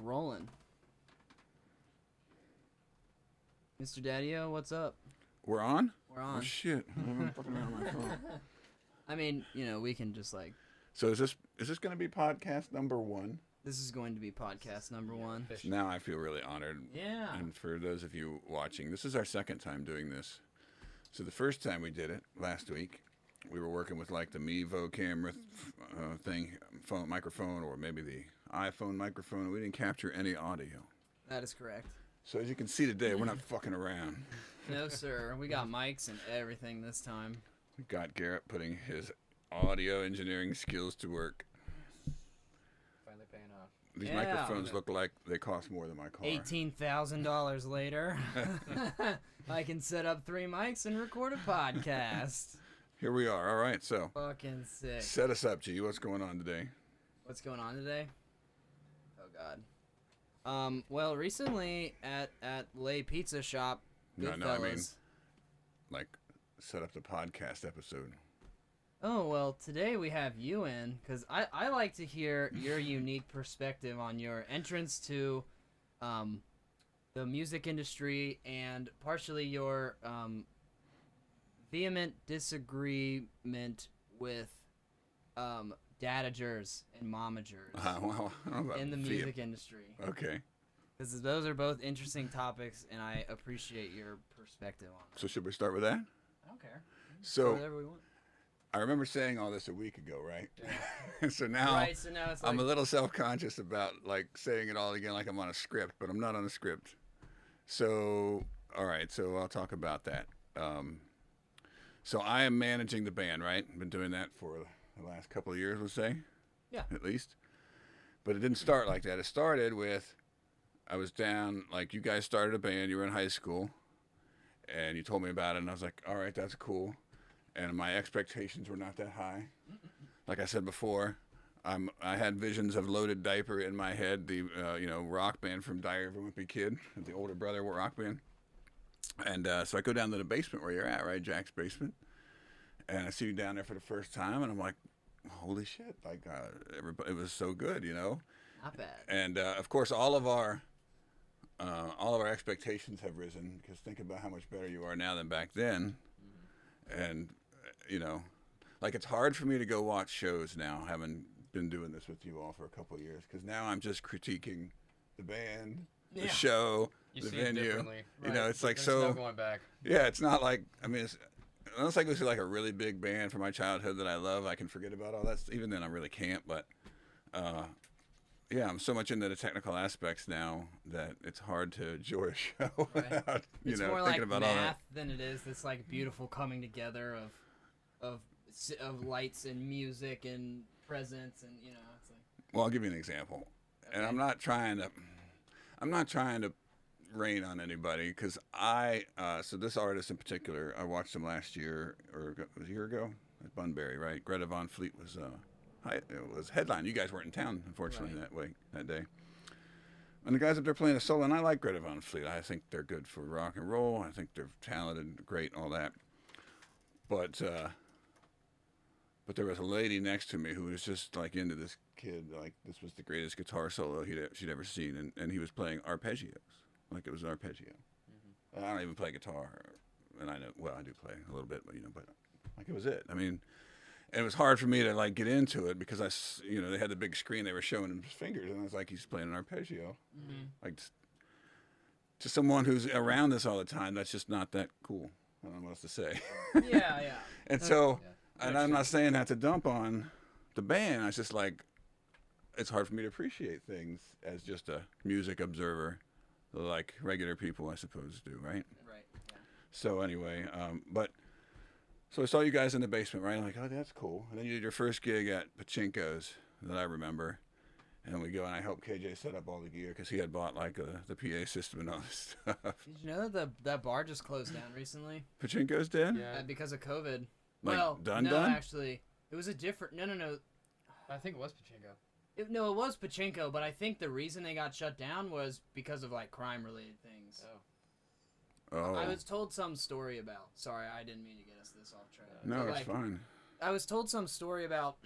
rolling. Mr. Daddy-O, what's up? We're on? We're on. Oh, shit. I'm fucking around my phone. I mean, you know, we can just like... So is this going to be podcast number 1? This is going to be podcast number 1. Now I feel really honored. Yeah. And for those of you watching, this is our second time doing this. So the first time we did it, last week, we were working with like the Mevo camera microphone, or maybe the iPhone microphone. We didn't capture any audio. That is correct. So as you can see today, we're not fucking around. No, sir. We got mics and everything this time. We got Garrett putting his audio engineering skills to work. Finally paying off. These microphones look like they cost more than my car. $18,000 later, I can set up 3 mics and record a podcast. Here we are. All right, so Fucking sick. set us up, G. What's going on today? What's going on today? Oh God. Well, recently at Lay Pizza Shop, No, Goodfellas. I mean, like, set up the podcast episode. Oh, well, today we have you in, because I like to hear your unique perspective on your entrance to the music industry and partially your vehement disagreement with dadagers and momagers Well, I don't know about in the music industry. Okay. Because those are both interesting topics, and I appreciate your perspective on them. So should we start with that? I don't care. So Whatever we want. I remember saying all this a week ago, right? Yeah. So now, Right, so now it's like... I'm a little self-conscious about like saying it all again like I'm on a script, but I'm not on a script. So, all right, so I'll talk about that. So I am managing the band, right? I've been doing that for the last couple of years, let's say. Yeah. At least. But it didn't start like that. It started with, I was down, like you guys started a band, you were in high school, and you told me about it, and I was like, all right, that's cool. And my expectations were not that high. Like I said before, I had visions of Loaded Diaper in my head, the rock band from Diary of a Wimpy Kid, the older brother rock band. And so I go down to the basement where you're at, right, Jack's basement, and I see you down there for the first time, and I'm like, holy shit! Like everybody, it was so good, you know. Not bad. And of course, all of our expectations have risen, because think about how much better you are now than back then. And you know, like it's hard for me to go watch shows now, having been doing this with you all for a couple of years, because now I'm just critiquing the band, the show, You the see it venue. differently. You know, it's like There's so. no going back. Yeah, it's not like, I mean, unless I go see like a really big band from my childhood that I love, I can forget about all that. Even then, I really can't. But yeah, I'm so much into the technical aspects now that it's hard to enjoy a show without It's know more thinking like about all that. math than it is this like beautiful coming together of lights and music and presence, and you know, it's like. Well, I'll give you an example, and I'm not trying to rain on anybody, because so this artist in particular, I watched him last year, or it was a year ago at Bunbury, right? Greta Van Fleet was headline. You guys weren't in town, unfortunately, that day. And the guys up there playing a solo, and I like Greta Van Fleet. I think they're good for rock and roll. I think they're talented, great, all that. But there was a lady next to me who was just like into this kid, like this was the greatest guitar solo she'd ever seen, and he was playing arpeggios, like it was an arpeggio. Mm-hmm. I don't even play guitar, and I do play a little bit, but like it was it. I mean, and it was hard for me to like get into it, because they had the big screen, they were showing him his fingers, and I was like, he's playing an arpeggio. Mm-hmm. Like to someone who's around this all the time, that's just not that cool. I don't know what else to say. Yeah. And so. Yeah. And I'm not saying that to dump on the band. It's just like, it's hard for me to appreciate things as just a music observer, like regular people, I suppose, do, right? Right. Yeah. So anyway, so I saw you guys in the basement, right? I'm like, oh, that's cool. And then you did your first gig at Pachinko's that I remember. And we go, and I helped KJ set up all the gear, because he had bought like the PA system and all this stuff. Did you know that that bar just closed down recently? Pachinko's did? Yeah. Because of COVID. Like, well, done? Actually, it was a different. No. I think it was Pachinko. It was Pachinko, but I think the reason they got shut down was because of like crime-related things. Oh. I was told some story about. Sorry, I didn't mean to get us this off track. No, but, it's fine. I was told some story about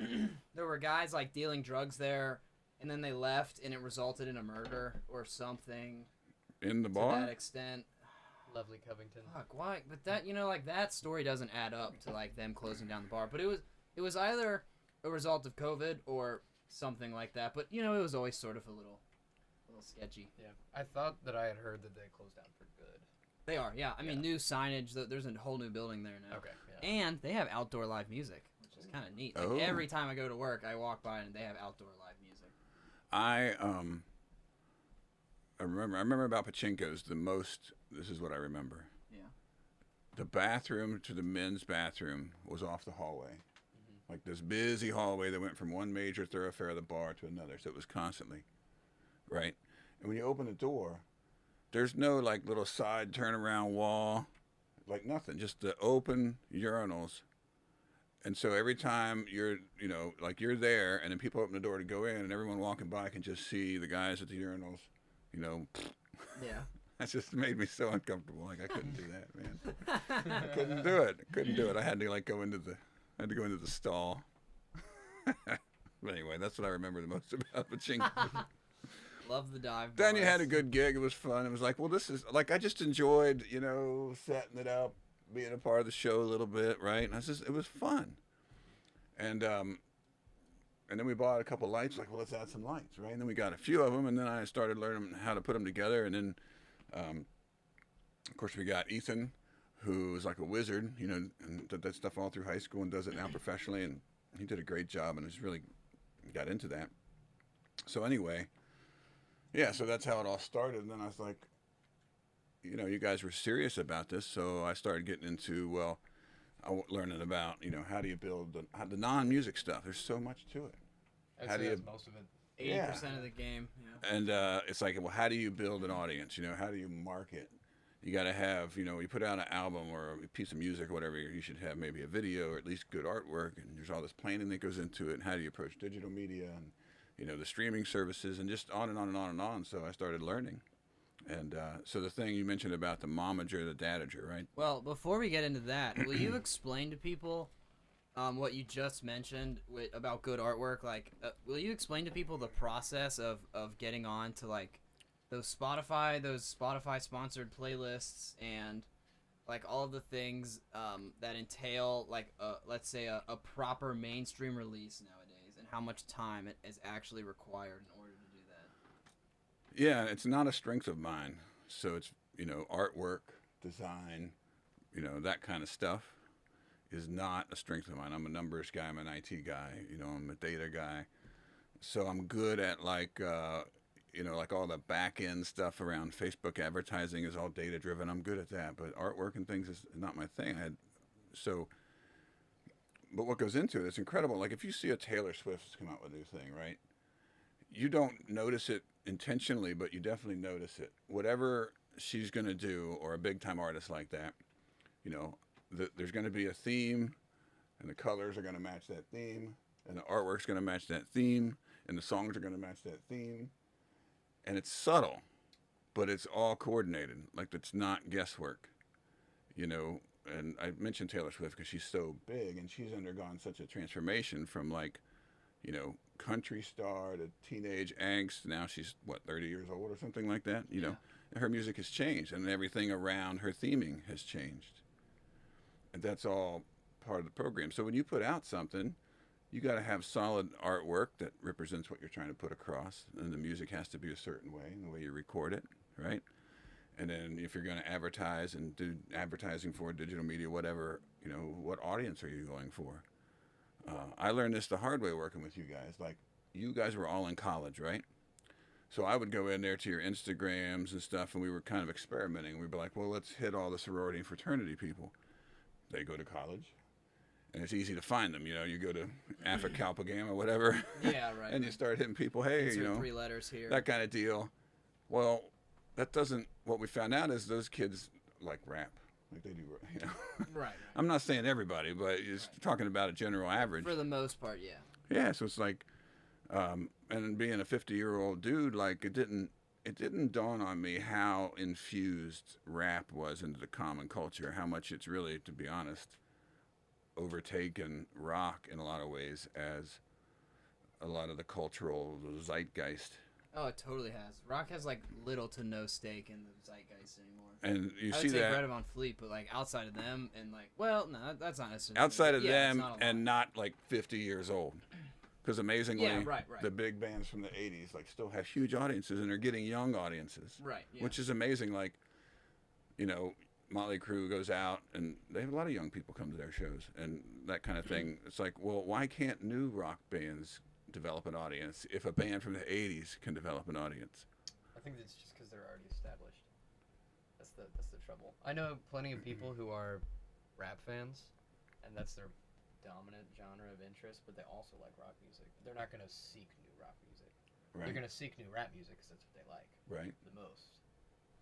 there were guys like dealing drugs there, and then they left, and it resulted in a murder or something In the to bar? that extent. Lovely Covington. Fuck, why? But that, like that story doesn't add up to like them closing down the bar. But it was either a result of COVID or something like that. But it was always sort of a little sketchy. Yeah, I thought that I had heard that they closed down for good. They are, yeah. I mean, new signage. There's a whole new building there now. Okay. Yeah. And they have outdoor live music, which is kind of neat. Like, Oh. every time I go to work, I walk by and they have outdoor live music. I remember about Pachinko's the most. This is what I remember. Yeah. The bathroom to the men's bathroom was off the hallway. Like this busy hallway that went from one major thoroughfare of the bar to another. So it was constantly, right? And when you open the door, there's no like little side turnaround wall, like nothing, just the open urinals. And so every time you're there, and then people open the door to go in, and everyone walking by can just see the guys at the urinals, Yeah. That just made me so uncomfortable. Like I couldn't do that, man. I couldn't do it. I had to go into the stall. But anyway, that's what I remember the most about Pachinko. Love the dive. Then you bars. had a good gig. It was fun. It was like, well, this is like I just enjoyed, setting it up, being a part of the show a little bit, right? And it was fun. And then we bought a couple lights. Like, well, let's add some lights, right? And then we got a few of them, and then I started learning how to put them together. And then, of course, we got Ethan, who's like a wizard, and did that stuff all through high school and does it now professionally. And he did a great job and has really got into that. So anyway, yeah, so that's how it all started. And then I was like, you guys were serious about this. So I started getting into, learning about, how do you build the non-music stuff. There's so much to it. I'd How say do you- that's most of it. 80% of the game. Yeah. And it's like, well, how do you build an audience? How do you market? You got to have, you put out an album or a piece of music or whatever, you should have maybe a video or at least good artwork. And there's all this planning that goes into it. And how do you approach digital media and, the streaming services and just on and on and on and on. So I started learning. And so the thing you mentioned about the momager, the dadager, right? Well, before we get into that, will you explain to people what you just mentioned about good artwork? Like, will you explain to people the process of getting on to like those Spotify sponsored playlists and like all of the things that entail like let's say a proper mainstream release nowadays, and how much time it is actually required in order to do that? Yeah, it's not a strength of mine. So it's, artwork, design, that kind of stuff is not a strength of mine. I'm a numbers guy. I'm an IT guy. I'm a data guy. So I'm good at like, like all the back end stuff around Facebook advertising is all data driven. I'm good at that. But artwork and things is not my thing. But what goes into it, it's incredible. Like if you see a Taylor Swift come out with a new thing, right? You don't notice it intentionally, but you definitely notice it. Whatever she's going to do, or a big time artist like that, there's going to be a theme, and the colors are going to match that theme, and the artwork's going to match that theme, and the songs are going to match that theme. And it's subtle, but it's all coordinated. Like it's not guesswork, And I mentioned Taylor Swift because she's so big, and she's undergone such a transformation from like, country star to teenage angst. Now she's 30 years old or something like that. And her music has changed, and everything around her theming has changed. And that's all part of the program. So when you put out something, you got to have solid artwork that represents what you're trying to put across, and the music has to be a certain way in the way you record it, right? And then if you're going to advertise and do advertising for digital media, whatever, what audience are you going for? I learned this the hard way working with you guys. Like, you guys were all in college, right? So I would go in there to your Instagrams and stuff, and we were kind of experimenting. We'd be like, well, let's hit all the sorority and fraternity people. They go to college, and it's easy to find them. You go to Alpha Kappa Gamma or whatever. Yeah, right. And you start hitting people, hey, Insert 3 letters here. that kind of deal. Well, that doesn't, what we found out is those kids like rap. Like they do, Right. I'm not saying everybody, but just talking about a general average. For the most part, yeah. Yeah, so it's like, and being a 50-year-old dude, like it didn't dawn on me how infused rap was into the common culture, how much it's really, to be honest, overtaken rock in a lot of ways as a lot of the cultural the zeitgeist. Oh, it totally has. Rock has like little to no stake in the zeitgeist anymore. And you I see would say that Greta Van Fleet, but like outside of them and like, well, no, that's not necessarily outside of yeah, it's them not a lot. and not like 50 years old. Because amazingly, Yeah, right. the big bands from the 80s like still have huge audiences and are getting young audiences. Right. Yeah. Which is amazing. Like, you know, Motley Crue goes out and they have a lot of young people come to their shows and that kind of thing. It's like, well, why can't new rock bands develop an audience if a band from the 80s can develop an audience? I think it's just because they're already established. That's the trouble. I know plenty of people who are rap fans, and that's their dominant genre of interest, but they also like rock music. They're not going to seek new rock music. Right. They're going to seek new rap music because that's what they like Right. the most.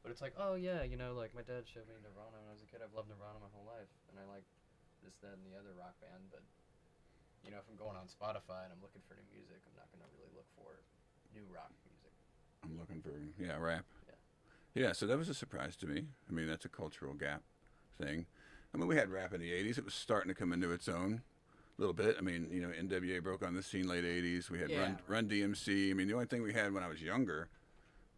But it's like, oh yeah, you know, like my dad showed me Nirvana when I was a kid. I've loved Nirvana my whole life, and I like this, that, and the other rock band. But you know, if I'm going on Spotify and I'm looking for new music, I'm not going to really look for new rock music. I'm looking for, rap. Yeah. Yeah, so that was a surprise to me. I mean, that's a cultural gap thing. I mean, we had rap in the 80s. It was starting to come into its own a little bit. I mean, you know, NWA broke on the scene late 80s. We had Run DMC. I mean, the only thing we had when I was younger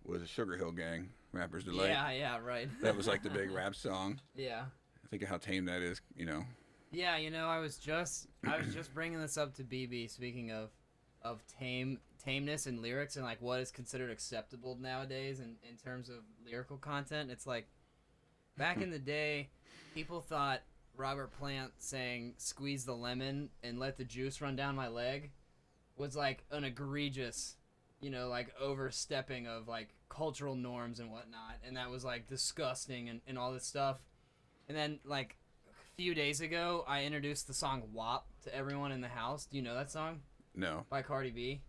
was a Sugar Hill Gang, Rapper's Delight. Yeah, right. That was like the big rap song. Yeah. Think of how tame that is, you know. Yeah, you know, I was just bringing this up to BB. Speaking of tameness in lyrics and like what is considered acceptable nowadays in terms of lyrical content. It's like back in the day, people thought Robert Plant saying "squeeze the lemon and let the juice run down my leg" was like an egregious, you know, like overstepping of like cultural norms and whatnot, and that was like disgusting and all this stuff. And then like a few days ago, I introduced the song "WAP" to everyone in the house. Do you know that song? No. By Cardi B.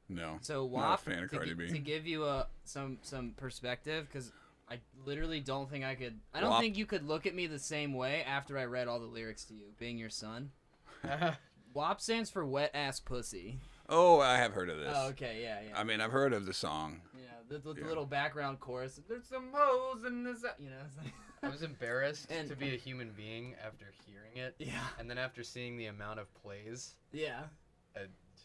No. So Not a WAP, fan of Cardi B. to give you some perspective, because I literally don't think I could. I don't WAP. think you could look at me the same way after I read all the lyrics to you, being your son. WAP stands for wet ass pussy. Oh, I have heard of this. Oh, okay, yeah. I mean, I've heard of the song. Yeah, the little background chorus. There's some hoes in this, you know. It's like I was embarrassed And- to be a human being after hearing it, yeah, and then after seeing the amount of plays, yeah.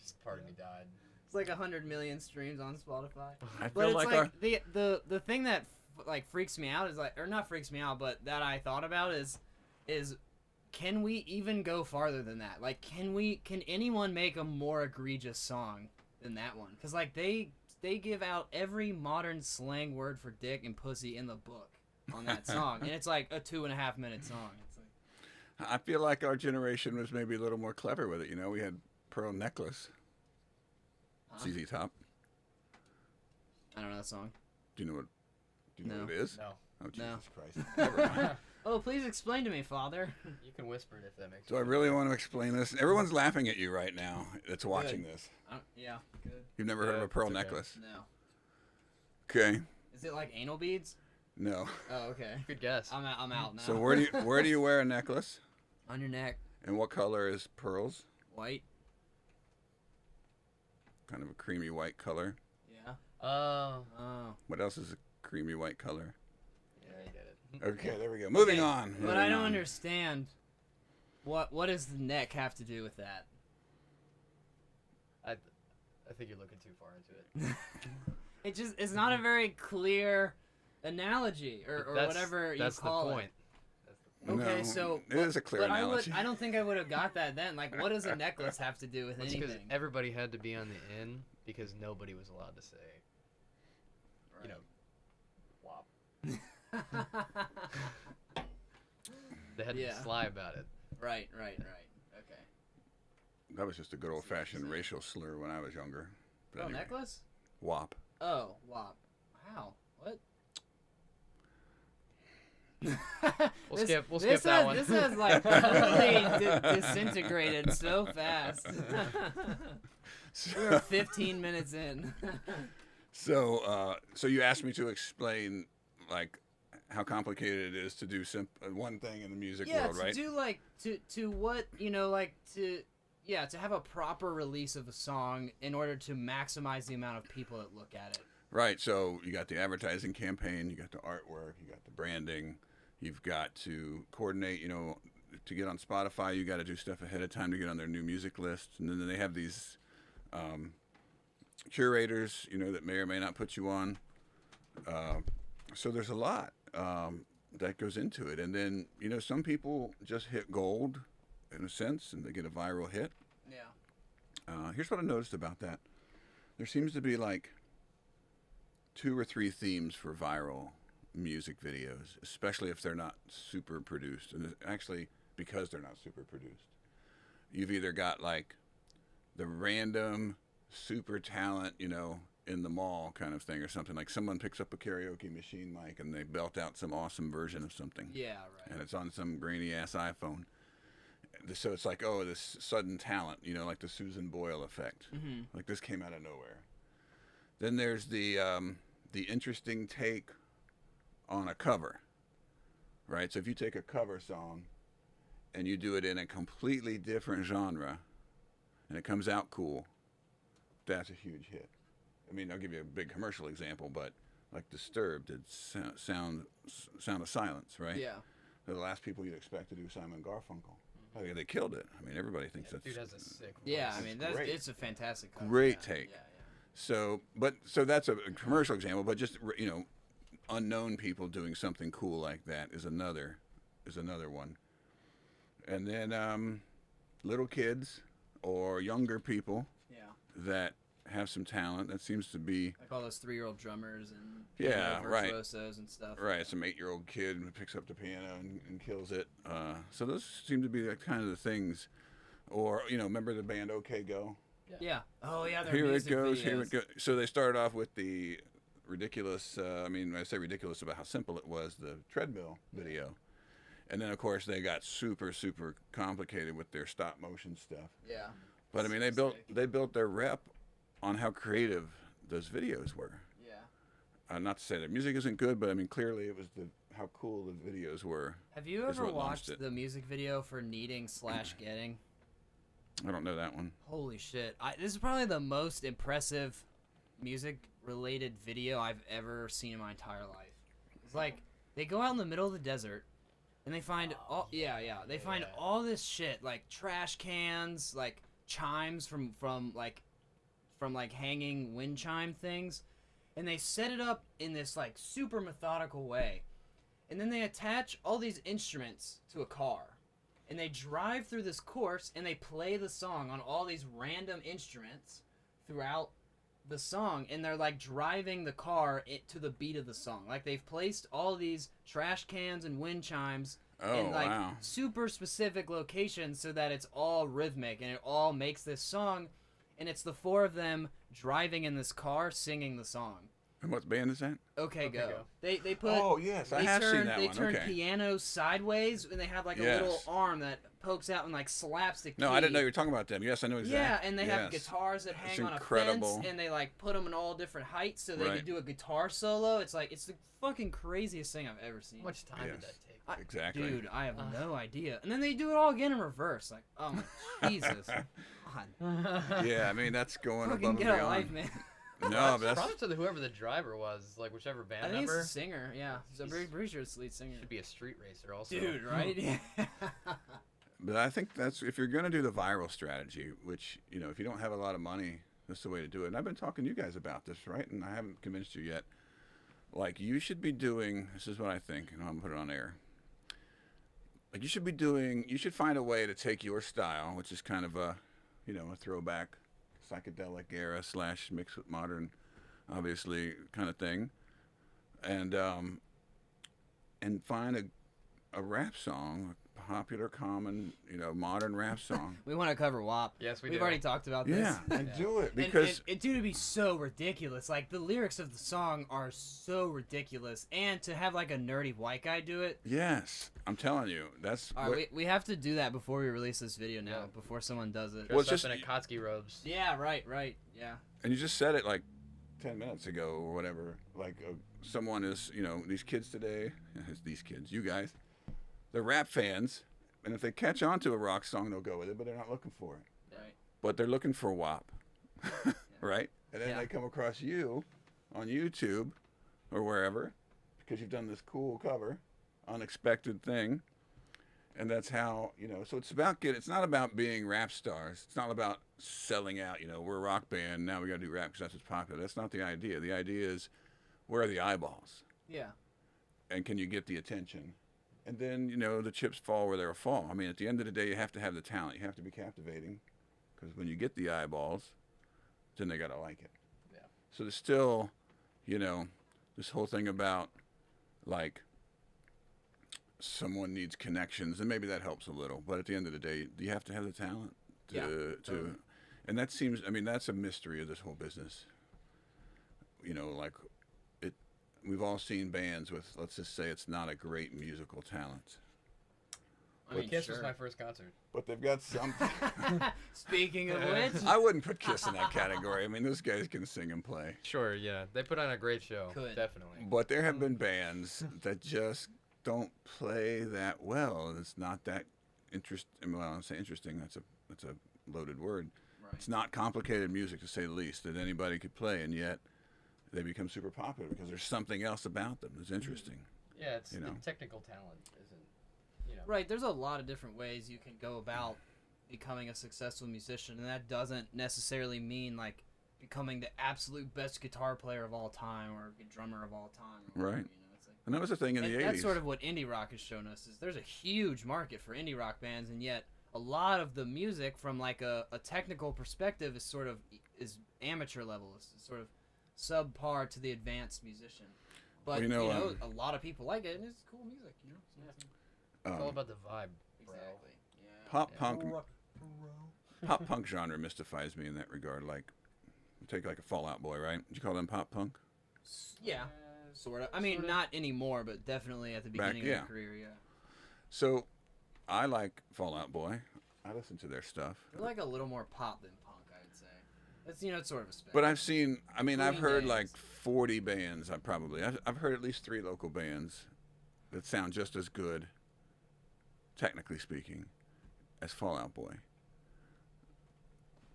just part of me died. It's like 100 million streams on Spotify. I But feel it's like like the thing that like freaks me out is like, or not freaks me out, but that I thought about is can we even go farther than that? Like, can anyone make a more egregious song than that one? Because like they give out every modern slang word for dick and pussy in the book on that song, and it's like a 2.5 minute song. It's like, I feel like our generation was maybe a little more clever with it. You know, we had Pearl Necklace, huh? ZZ Top. I don't know that song. Do you know No. what it is? No. Oh, Jesus No. Christ. Never mind. Oh, please explain to me, Father. You can whisper it if that makes Do I sense. really want to explain this? Everyone's laughing at you right now that's watching this. Yeah, good. You've never heard of Yeah, a pearl it's okay. necklace? No. Okay. Is it like anal beads? No. Oh, okay. Good guess. I'm out now. So where do you wear a necklace? On your neck, And what color is pearls? white. Kind of a creamy white color. Yeah. Oh. Oh. What else is a creamy white color? Yeah, I get it. Okay, there we go. Moving Okay, on. But moving I don't on. understand. What does the neck have to do with that? I think you're looking too far into it. It's not a very clear analogy or That's- whatever you That's call the it. point. Okay, No, so it is a clear but analogy. I don't think I would have got that then. Like, what does a necklace have to do with That's because anything? everybody had to be on the in because nobody was allowed to say, you know, WAP. They had to Yeah. be sly about it. right. Okay. That was just a good old fashioned racial slur when I was younger. But Oh, anyway. necklace? WAP. Oh, WAP. How? What? We'll skip that one. This has like totally disintegrated so fast. We're 15 minutes in. So you asked me to explain like how complicated it is to do one thing in the music Yeah, world, to right? do like to what, you know, like to have a proper release of a song in order to maximize the amount of people that look at it. Right. So you got the advertising campaign, you got the artwork, you got the branding, you've got to coordinate, you know, to get on Spotify, you got to do stuff ahead of time to get on their new music list. And then they have these curators, that may or may not put you on. So there's a lot that goes into it. And then, some people just hit gold in a sense and they get a viral hit. Yeah. Here's what I noticed about that. There seems to be like 2 or 3 themes for viral music videos, especially if they're not super produced. And actually, because they're not super produced, you've either got like the random super talent, in the mall kind of thing or something. Like someone picks up a karaoke machine mic and they belt out some awesome version of something. Yeah, right. And it's on some grainy ass iPhone. So it's like, oh, this sudden talent, like the Susan Boyle effect. Mm-hmm. Like this came out of nowhere. Then there's the interesting take on a cover, right? So if you take a cover song and you do it in a completely different genre and it comes out cool, that's a huge hit. I mean, I'll give you a big commercial example, but like Disturbed did Sound of Silence, right? Yeah. They're the last people you'd expect to do Simon Garfunkel. Oh, yeah, they killed it. I mean, everybody thinks that's... Dude has a sick voice. Yeah, I mean, great. it's a fantastic cover. Great Yeah, take. Yeah, So that's a commercial example, but just, unknown people doing something cool like that is another one. And then little kids or younger people yeah. that have some talent. That seems to be... Like all those 3-year-old drummers and Yeah, right. virtuosos and stuff. Right, some 8-year-old kid who picks up the piano and kills it. So those seem to be the kind of the things. Or, remember the band OK Go? Yeah. Oh, yeah, their Here it music goes, videos. here it goes. So they started off with the ridiculous, I say ridiculous about how simple it was, the treadmill video. And then, of course, they got super, super complicated with their stop motion stuff. Yeah. But, I mean, they built their rep on how creative those videos were. Yeah. Not to say that music isn't good, but, I mean, clearly it was how cool the videos were. Have you ever watched the music video for Needing/Getting? I don't know that one. Holy shit. This is probably the most impressive music-related video I've ever seen in my entire life. It's like, they go out in the middle of the desert, and they find find all this shit, like trash cans, like chimes from hanging wind chime things, and they set it up in this like super methodical way. And then they attach all these instruments to a car. And they drive through this course and they play the song on all these random instruments throughout the song, and they're like driving the car to the beat of the song. Like they've placed all these trash cans and wind chimes in like super specific locations so that it's all rhythmic and it all makes this song, and it's the 4 of them driving in this car singing the song. And what band is that? Okay, Go. They put. Oh yes, I have seen that one. They turn pianos sideways, and they have like a little arm that pokes out and like slaps the key. No, I didn't know you were talking about them. Yes, I know exactly. Yeah, and they have guitars that hang on a fence, and they like put them in all different heights so they can do a guitar solo. It's like, it's the fucking craziest thing I've ever seen. How much time did that take? Exactly. Dude, I have no idea. And then they do it all again in reverse. Like, oh my Jesus. God. Yeah, I mean that's going fucking above and get beyond. a life, man. No, but that's props to whoever the driver was, like whichever band I think member. it's the singer, yeah. I'm pretty sure it's the lead singer. Should be a street racer also. Dude, right? Yeah. But I think that's, if you're going to do the viral strategy, which, if you don't have a lot of money, that's the way to do it. And I've been talking to you guys about this, right? And I haven't convinced you yet. Like, you should be doing, this is what I think, and I'm going to put it on air. Like, you should find a way to take your style, which is kind of a throwback psychedelic era / mixed with modern, obviously, kind of thing, and find a rap song, a popular, common, modern rap song. We want to cover WAP. Yes, we do. We've already talked about this. Yeah, and do it, because and dude, it'd be so ridiculous. Like, the lyrics of the song are so ridiculous, and to have like a nerdy white guy do it. Yes, I'm telling you, that's. All right, we have to do that before we release this video now. Yeah. Before someone does it. Well, it's Dressed up just- in a Kotsky robes. Yeah, right, yeah. And you just said it like 10 minutes ago or whatever. Like someone is, these kids today, these kids, you guys, they're rap fans, and if they catch on to a rock song, they'll go with it, but they're not looking for it. Right. But they're looking for WAP, right? And then they come across you on YouTube or wherever because you've done this cool cover, unexpected thing, And that's how, so it's not about being rap stars. It's not about selling out, we're a rock band, now we got to do rap because that's what's popular. That's not the idea. The idea is, where are the eyeballs? Yeah. And can you get the attention? And then, the chips fall where they'll fall. I mean, at the end of the day, you have to have the talent. You have to be captivating because when you get the eyeballs, then they got to like it. Yeah. So there's still, this whole thing about, like, someone needs connections, and maybe that helps a little. But at the end of the day, you have to have the talent Totally. and that seems, that's a mystery of this whole business. Like, we've all seen bands with, let's just say it's not a great musical talent, I mean, Kiss was my first concert. but they've got something. Speaking of which, I wouldn't put Kiss in that category. I mean, those guys can sing and play. Sure, yeah. They put on a great show. Definitely. But there have been bands that just don't play that well. It's not that interesting. Well, I'm saying interesting. That's a loaded word. Right. It's not complicated music, to say the least, that anybody could play, and yet they become super popular because there's something else about them that's interesting. Yeah, it's the technical talent isn't, right, there's a lot of different ways you can go about becoming a successful musician, and that doesn't necessarily mean like becoming the absolute best guitar player of all time or drummer of all time. Or whatever, Right. It's like, and that was the thing in the 80s. That's sort of what indie rock has shown us, is there's a huge market for indie rock bands, and yet a lot of the music from like a technical perspective is amateur level. It's sort of subpar to the advanced musician. But a lot of people like it, and it's cool music. It's all about the vibe, bro. Exactly. Yeah. Pop punk genre mystifies me in that regard. Like, take like a Fall Out Boy, right? Did you call them pop punk? Yeah, sort of. I mean, not anymore, but definitely at the beginning of their career, yeah. So, I like Fall Out Boy. I listen to their stuff. They're like a little more pop than punk, I would say. It's it's sort of a spectrum. But I've heard bands. like 40 bands. I've heard at least 3 local bands that sound just as good, technically speaking, as Fall Out Boy.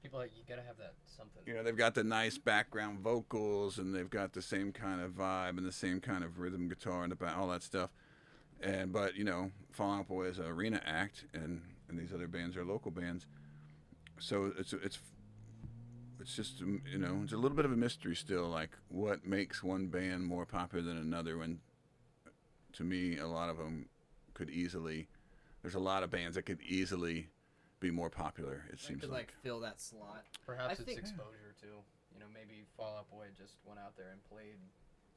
People you gotta have that something. They've got the nice background vocals, and they've got the same kind of vibe and the same kind of rhythm guitar and all that stuff. But Fall Out Boy is an arena act, and these other bands are local bands. So it's just it's a little bit of a mystery still, like what makes one band more popular than another. When, to me, a lot of them there's a lot of bands that could easily be more popular. It seems like fill that slot. Perhaps it's exposure too. Maybe Fall Out Boy just went out there and played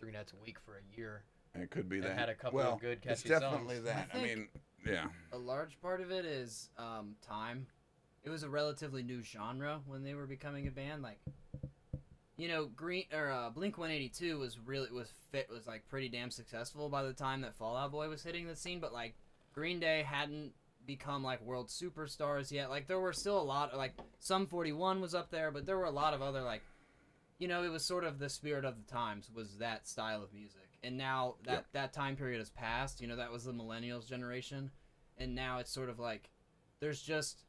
3 nights a week for a year. It could be and that. Had a couple of good catchy songs. It's definitely that. I mean, yeah. A large part of it is time. It was a relatively new genre when they were becoming a band. Like, Blink 182 was like pretty damn successful by the time that Fall Out Boy was hitting the scene. But like, Green Day hadn't become like world superstars yet. Like, there were still a lot of, like, Sum 41 was up there, but there were a lot of other, like, it was sort of the spirit of the times was that style of music. And now that time period has passed. That was the millennials generation, and now it's sort of like there's just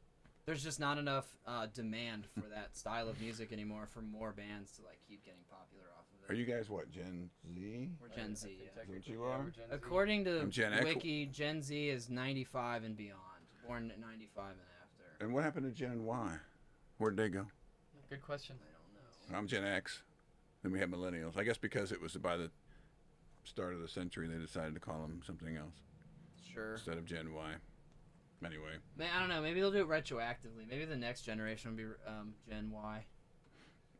not enough demand for that style of music anymore for more bands to like keep getting popular off of it. Are you guys what, Gen Z? We're Gen Z, yeah. Is that what you are? According to Gen X. Wiki, Gen Z is 95 and beyond, born at 95 and after. And what happened to Gen Y? Where'd they go? Good question. I don't know. I'm Gen X. Then we have millennials. I guess because it was by the start of the century, they decided to call them something else. Sure. Instead of Gen Y. Anyway. Man, I don't know. Maybe they'll do it retroactively. Maybe the next generation will be Gen Y.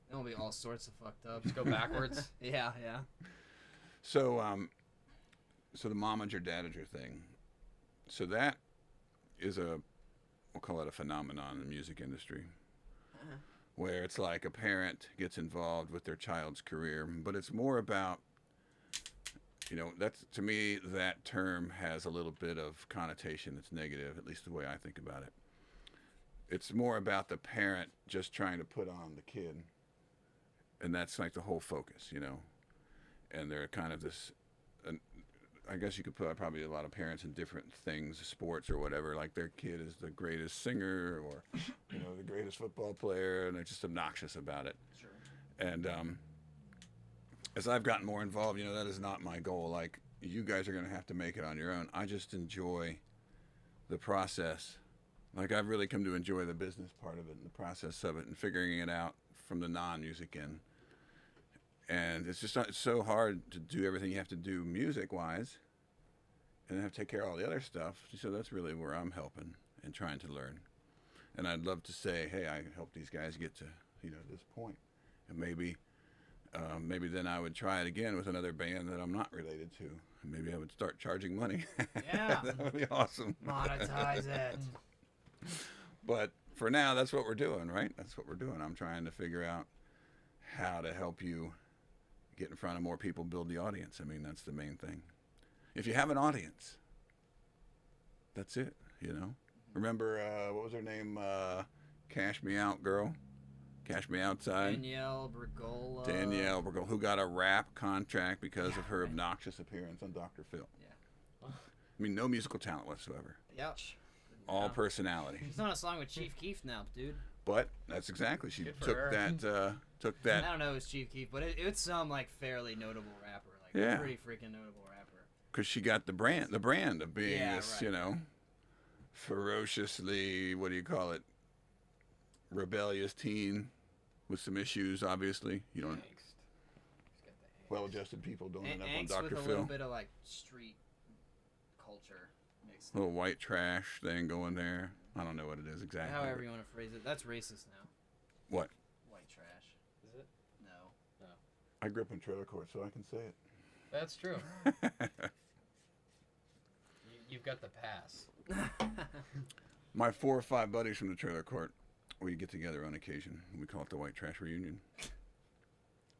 Then we'll be all sorts of fucked up. Just go backwards. Yeah. So, so the momager dadager thing. So that is we'll call it a phenomenon in the music industry, where it's like a parent gets involved with their child's career, but it's more about, that's, to me, that term has a little bit of connotation that's negative, at least the way I think about it. It's more about the parent just trying to put on the kid, and that's like the whole focus, and they're kind of this, I guess you could put probably a lot of parents in different things, sports or whatever, like their kid is the greatest singer or, the greatest football player, and they're just obnoxious about it. Sure. And as I've gotten more involved, that is not my goal. Like, you guys are going to have to make it on your own. I just enjoy the process. Like I've really come to enjoy the business part of it and the process of it and figuring it out from the non-music end. And it's just it's so hard to do everything you have to do music-wise and then have to take care of all the other stuff. So that's really where I'm helping and trying to learn. And I'd love to say, hey, I helped these guys get to, this point. And maybe then I would try it again with another band that I'm not related to. And maybe I would start charging money. Yeah. That would be awesome. Monetize it. But for now, that's what we're doing, right? That's what we're doing. I'm trying to figure out how to help you get in front of more people, build the audience. I mean, that's the main thing. If you have an audience, that's it, Remember, what was her name? Cash Me Out girl? Cash Me Outside? Danielle Bergola. Danielle Bergola, who got a rap contract because of her obnoxious appearance on Dr. Phil. Yeah. I mean, no musical talent whatsoever. Yep. All personality. She's on a song with Chief Keef now, dude. But that's exactly, she Good for took her. that. I don't know if it's Chief Keef, but it's some like fairly notable rapper, like Yeah. pretty freaking notable rapper. Because she got the brand of being Yeah, this, right. Ferociously, what do you call it, rebellious teen with some issues, obviously. You don't, Angst. He's got the angst. well-adjusted people don't end up on Angst Dr. with a Phil. little bit of like street culture mixed in. Little white trash thing going there. I don't know what it is exactly. However you want to phrase it. That's racist now. What? White trash. Is it? No. I grew up in trailer court, so I can say That's true. You've got the pass. My 4 or 5 buddies from the trailer court, we get together on occasion. We call it the white trash reunion.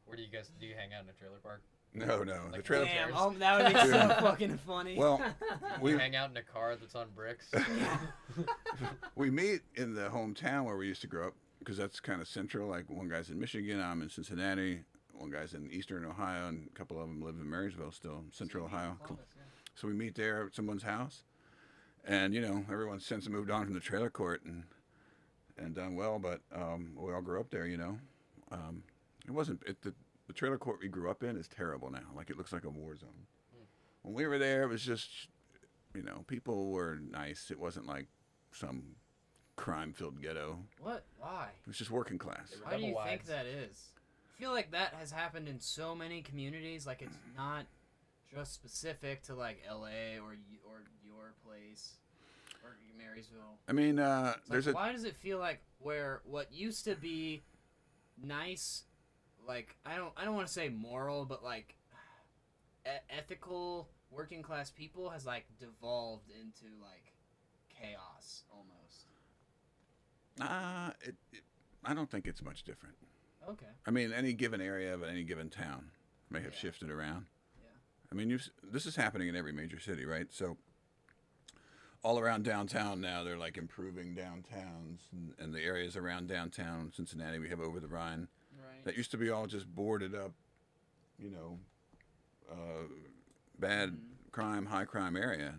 Where do you hang out in a trailer park? No. Like The trailer Damn, Trailers? oh, that would be so fucking funny. Well, We we hang out in a car that's on bricks. we meet in the hometown where we used to grow up because that's kind of central. Like one guy's in Michigan, I'm in Cincinnati. One guy's in eastern Ohio, and a couple of them live in Marysville still, central Ohio. Columbus, yeah. So we meet there at someone's house, and everyone's since moved on from the trailer court and done well, but we all grew up there. It wasn't the trailer court we grew up in is terrible now. Like it looks like a war zone. When we were there, it was just people were nice. It wasn't like some crime-filled ghetto. What? Why? It was just working class. They were Why do you double think wides. that is? I feel like that has happened in so many communities. Like it's not just specific to like L.A. or your place or Marysville. I mean, It's there's like, why does it feel like where what used to be nice, like I don't want to say moral, but like ethical working class people has like devolved into like chaos almost. I don't think it's much different. Okay. I mean, any given area of any given town may have Yeah. shifted around. Yeah. I mean, this is happening in every major city, right? So all around downtown now, they're like improving downtowns and the areas around downtown Cincinnati. We have over the Rhine. Right. That used to be all just boarded up, bad crime, high crime area.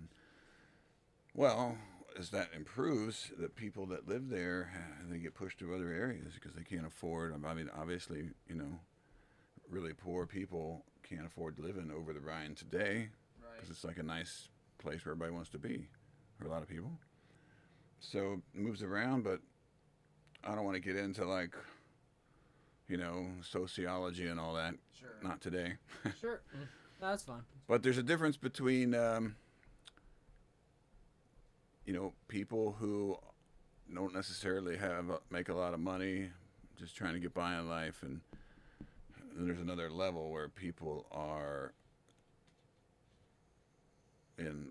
Well, as that improves, the people that live there, they get pushed to other areas because they can't afford. I mean, obviously, really poor people can't afford to live in over the Rhine today Right. because it's like a nice place where everybody wants to be for a lot of people. So it moves around, but I don't want to get into like, sociology and all that. Sure. Not today. Sure. No, that's fine. But there's a difference between, people who don't necessarily make a lot of money, just trying to get by in life, and then there's another level where people are in,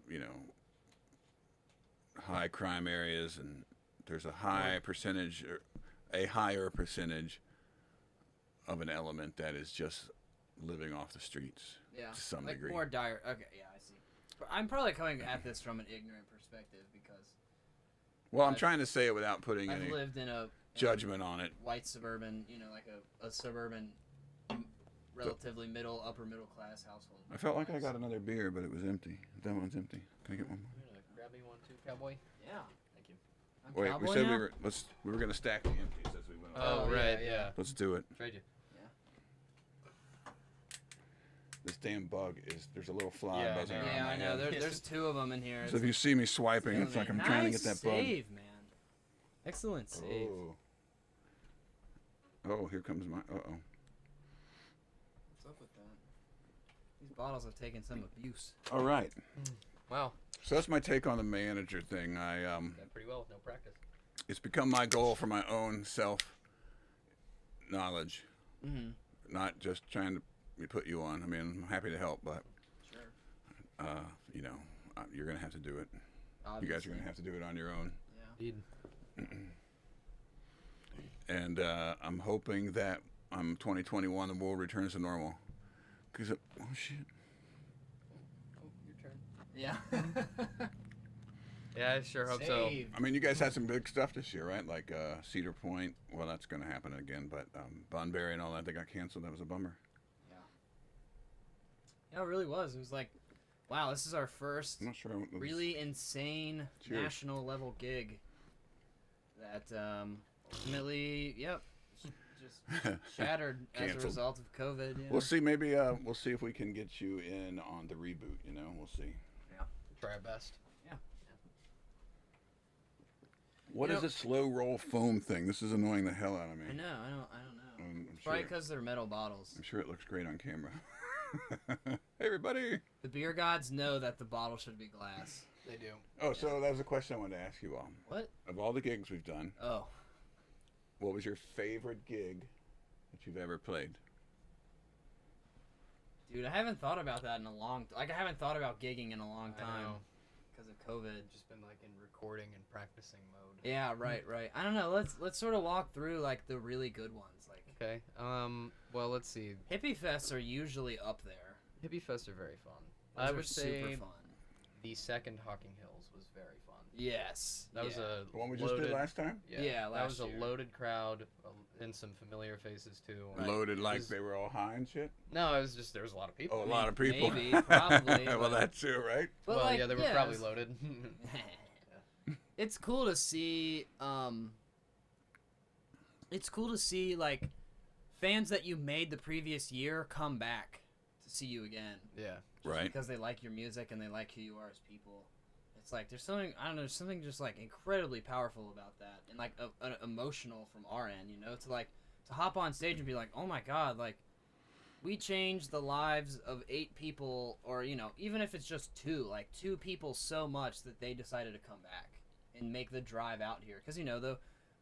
high crime areas, and there's a higher percentage of an element that is just living off the streets. Yeah. To some like degree. more dire. Okay. Yeah, I see. But I'm probably coming at this from an ignorant perspective because Well, I'm I've- trying to say it without putting I've any lived in a judgment on it. white suburban, like a suburban, relatively upper middle class household. I felt like I got another beer, but it was empty. That one's empty. Can I get one more? You gonna grab me one too, cowboy? Yeah. Thank you. I'm Wait, cowboy we said now? we were gonna stack the empties as we went on. Oh, right, yeah. Let's do it. Trade you. this damn bug is. There's a little fly Yeah, I buzzing know. around Yeah, my I know. head. There's two of them in here. So if you see me swiping, it's like I'm trying to get that bug. Save, man. Excellent save. Oh, here comes my. What's up with that? These bottles have taken some abuse. All right. Wow. So that's my take on the manager thing. Done pretty well with no practice. It's become my goal for my own self knowledge, not just trying to put you on. I mean, I'm happy to help, but Sure. you know, you're gonna have to do it. Obviously. You guys are gonna have to do it on your own. Yeah. Indeed. And I'm hoping that 2021 the world returns to normal. Cause oh shit. Oh, your turn. Yeah. Yeah, I sure hope so. Save. I mean, you guys had some big stuff this year, right? Like Cedar Point. Well, that's going to happen again. But Bunbury and all that, they got canceled. That was a bummer. Yeah, it really was. It was like, wow, this is our first I'm not sure. really insane Cheers. national level gig that ultimately, yep, just shattered as a Canceled. result of COVID. Yeah. We'll see. Maybe we'll see if we can get you in on the reboot. You know, we'll see. Try our best. What is this slow roll foam thing? This is annoying the hell out of me. I know. I don't know. I'm Probably sure, because they're metal bottles. I'm sure it looks great on camera. Hey, everybody. The beer gods know that the bottle should be glass. They do. Oh, so that was a question I wanted to ask you all. What? Of all the gigs we've done, Oh, what was your favorite gig that you've ever played? dude, I haven't thought about that in a long. I haven't thought about gigging in a long I time know. because of COVID. Just been like in recording and practicing mode. Yeah, right. I don't know. Let's sort of walk through like the really good ones. Like Okay. Well, let's see. Hippie Fests are usually up there. Hippie Fests are very fun. Those I are would say super fun. the second Hocking Hills was very fun. Yes. That was yeah. a The one we just loaded, did last time? Yeah, that last was a year. loaded crowd and some familiar faces too. Right. Loaded like was- they were all high and shit? No, it was just there was a lot of people. Oh, a lot of people. Maybe, probably. Well, but- that's too, right? but well, like, yeah, they were yeah, probably it's- loaded. It's cool to see. It's cool to see like fans that you made the previous year come back to see you again. Yeah. Right. Because they like your music and they like who you are as people. It's like there's something I don't know. There's something just like incredibly powerful about that, and like emotional from our end. You know, to hop on stage and be like, oh my god, like we changed the lives of 8 people, or you know, even if it's just 2, like 2 people so much that they decided to come back and make the drive out here. Because you know,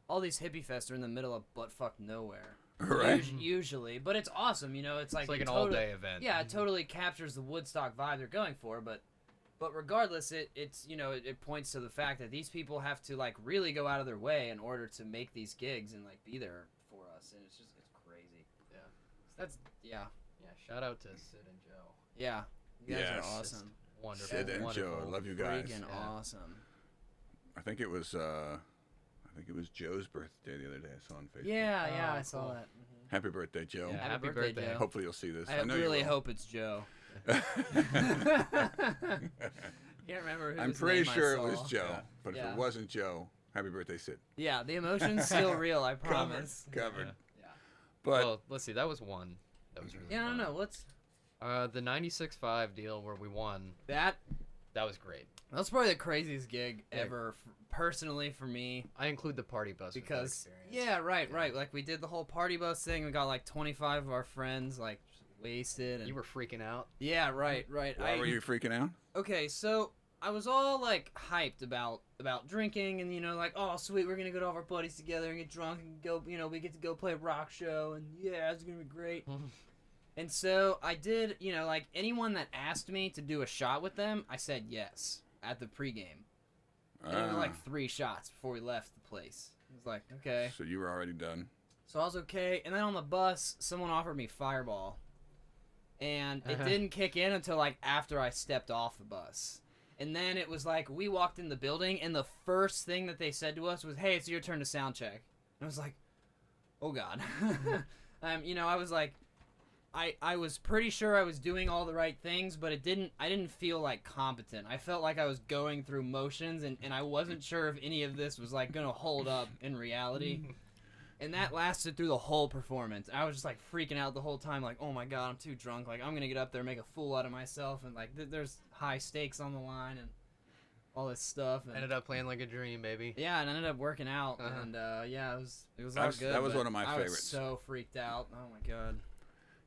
all these hippie fests are in the middle of buttfuck nowhere. Right. Usually, but it's awesome. You know, it's like It's like it an totally- all-day event. Yeah, it totally captures the Woodstock vibe they're going for, but regardless, it's you know it points to the fact that these people have to like really go out of their way in order to make these gigs and like be there for us, and it's crazy. Yeah. That's yeah, Shout out to Sid and Joe. yeah. You guys Yes. are awesome, Wonderful. Sid and wonderful. Joe, I love you guys. freaking Yeah. awesome. I think it was Joe's birthday the other day. I saw on Facebook. Yeah, Oh, I saw cool. that. Happy birthday, Joe. Yeah, Happy happy birthday, birthday. Joe. Hopefully you'll see this. I know really you will. hope it's Joe. Can't remember who. I'm his pretty name I sure it saw. was Joe, Yeah. but if Yeah. it wasn't Joe, happy birthday, Sid. Yeah, the emotion's still real. I promise. Covered. Yeah. But Well, let's see. That was one. That was really Yeah, I fun. don't know. What's The 96.5 deal where we won. that? That was great. That's probably the craziest gig Yeah. ever, personally for me. I include the party bus with that Because experience. yeah, right. Yeah. Like we did the whole party bus thing. We got like 25 of our friends like wasted. And You were freaking out. yeah, right. why were you freaking out? Okay, so I was all like hyped about drinking and you know like oh sweet we're gonna go to all of our buddies together and get drunk and go you know we get to go play a rock show and yeah it's gonna be great. And so I did, you know, like anyone that asked me to do a shot with them, I said yes at the pregame. And it was Ah, like 3 shots before we left the place. It was like, okay. so you were already done. So I was okay. And then on the bus, someone offered me Fireball. And it didn't kick in until like after I stepped off the bus. And then it was like we walked in the building and the first thing that they said to us was, hey, it's your turn to sound check. And I was like, oh God. You know, I was like, I was pretty sure I was doing all the right things, but I didn't feel like competent. I felt like I was going through motions and I wasn't sure if any of this was like gonna hold up in reality. And that lasted through the whole performance. I was just like freaking out the whole time, like, oh my god, I'm too drunk. Like, I'm gonna get up there and make a fool out of myself, and like, there's high stakes on the line and all this stuff. And, Ended up playing like a dream, baby. yeah, and ended up working out, and yeah, it was all good. That was but one of my I was favorites. so freaked out. Oh my god.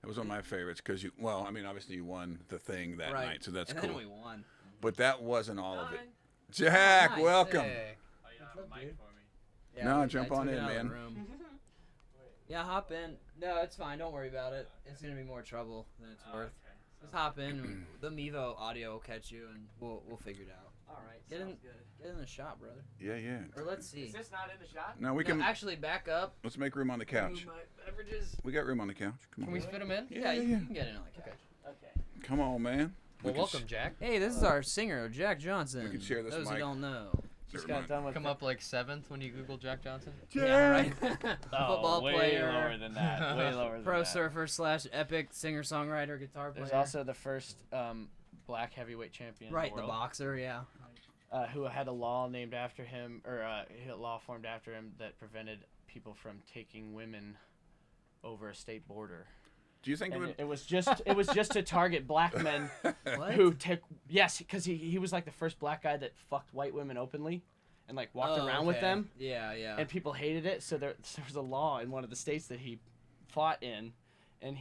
That was one of my favorites because obviously you won the thing that Right. night, so that's and cool. then we won. But that wasn't all of it. Hi. Jack, Nice. welcome. Hey. Oh, you don't have a mic for me. Yeah, No, I jump took on it in, out of the man. room. Yeah, hop in. No, it's fine. Don't worry about it. It's gonna be more trouble than it's worth. Okay. Just hop in. The Mevo audio will catch you, and we'll figure it out. All right, Get in, sounds good. get in the shop, brother. Yeah. Or let's see. Is this not in the shot? No, we No, can. actually back up. Let's make room on the couch. Move my beverages. We got room on the couch. Come Can on. we fit him in? Yeah, you can get in on the couch. Okay. Come on, man. Well, can welcome, Jack. Hey, this is our singer, Jack Johnson. We can share this Those mic. who don't know. Just Never got mind. done with Come up like 7th when you Google Jack Johnson. Yeah, right. Oh, Football way player, lower than that. Way lower than pro that. surfer / epic singer-songwriter, guitar player. There's also the first black heavyweight champion right, in the the world, boxer, yeah. who had a law named after him, or a law formed after him that prevented people from taking women over a state border. Do you think it And would? it was just to target black men What? who took because he was like the first black guy that fucked white women openly and like walked Oh, around with okay. them, Yeah, yeah. and people hated it. So there was a law in one of the states that he fought in, and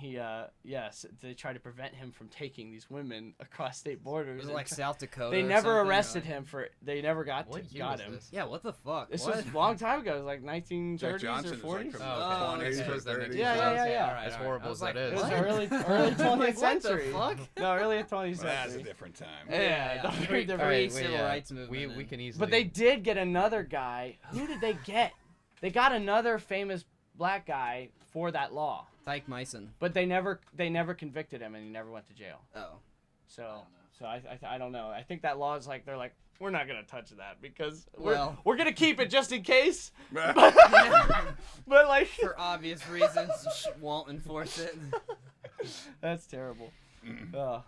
they tried to prevent him from taking these women across state borders. Was it and like South Dakota? they or never something, or arrested like- him for. They never got What year got was him. this? Yeah, what the fuck? This What? was a long time ago. It was like 1930s Jack or Johnson is 40s. like from Oh, Oh, the 20s okay. or That 30s. makes Yeah, sense. yeah, yeah. All right, As all right. horrible I was as like, that is. It was what? early 20th Like, what the century. fuck? No, early 20th Well, that's a century. different time. Yeah, the Pre the- Alright, civil yeah. rights movement. We can easily. But they did get another guy. Who did they get? They got another famous black guy for that law, Tyke Myson. but they never convicted him, and he never went to jail. Oh. So I don't know. I think that law is like they're like, we're not gonna touch that because we're gonna keep it just in case. But like For obvious reasons, won't enforce it. that's terrible. Oh. All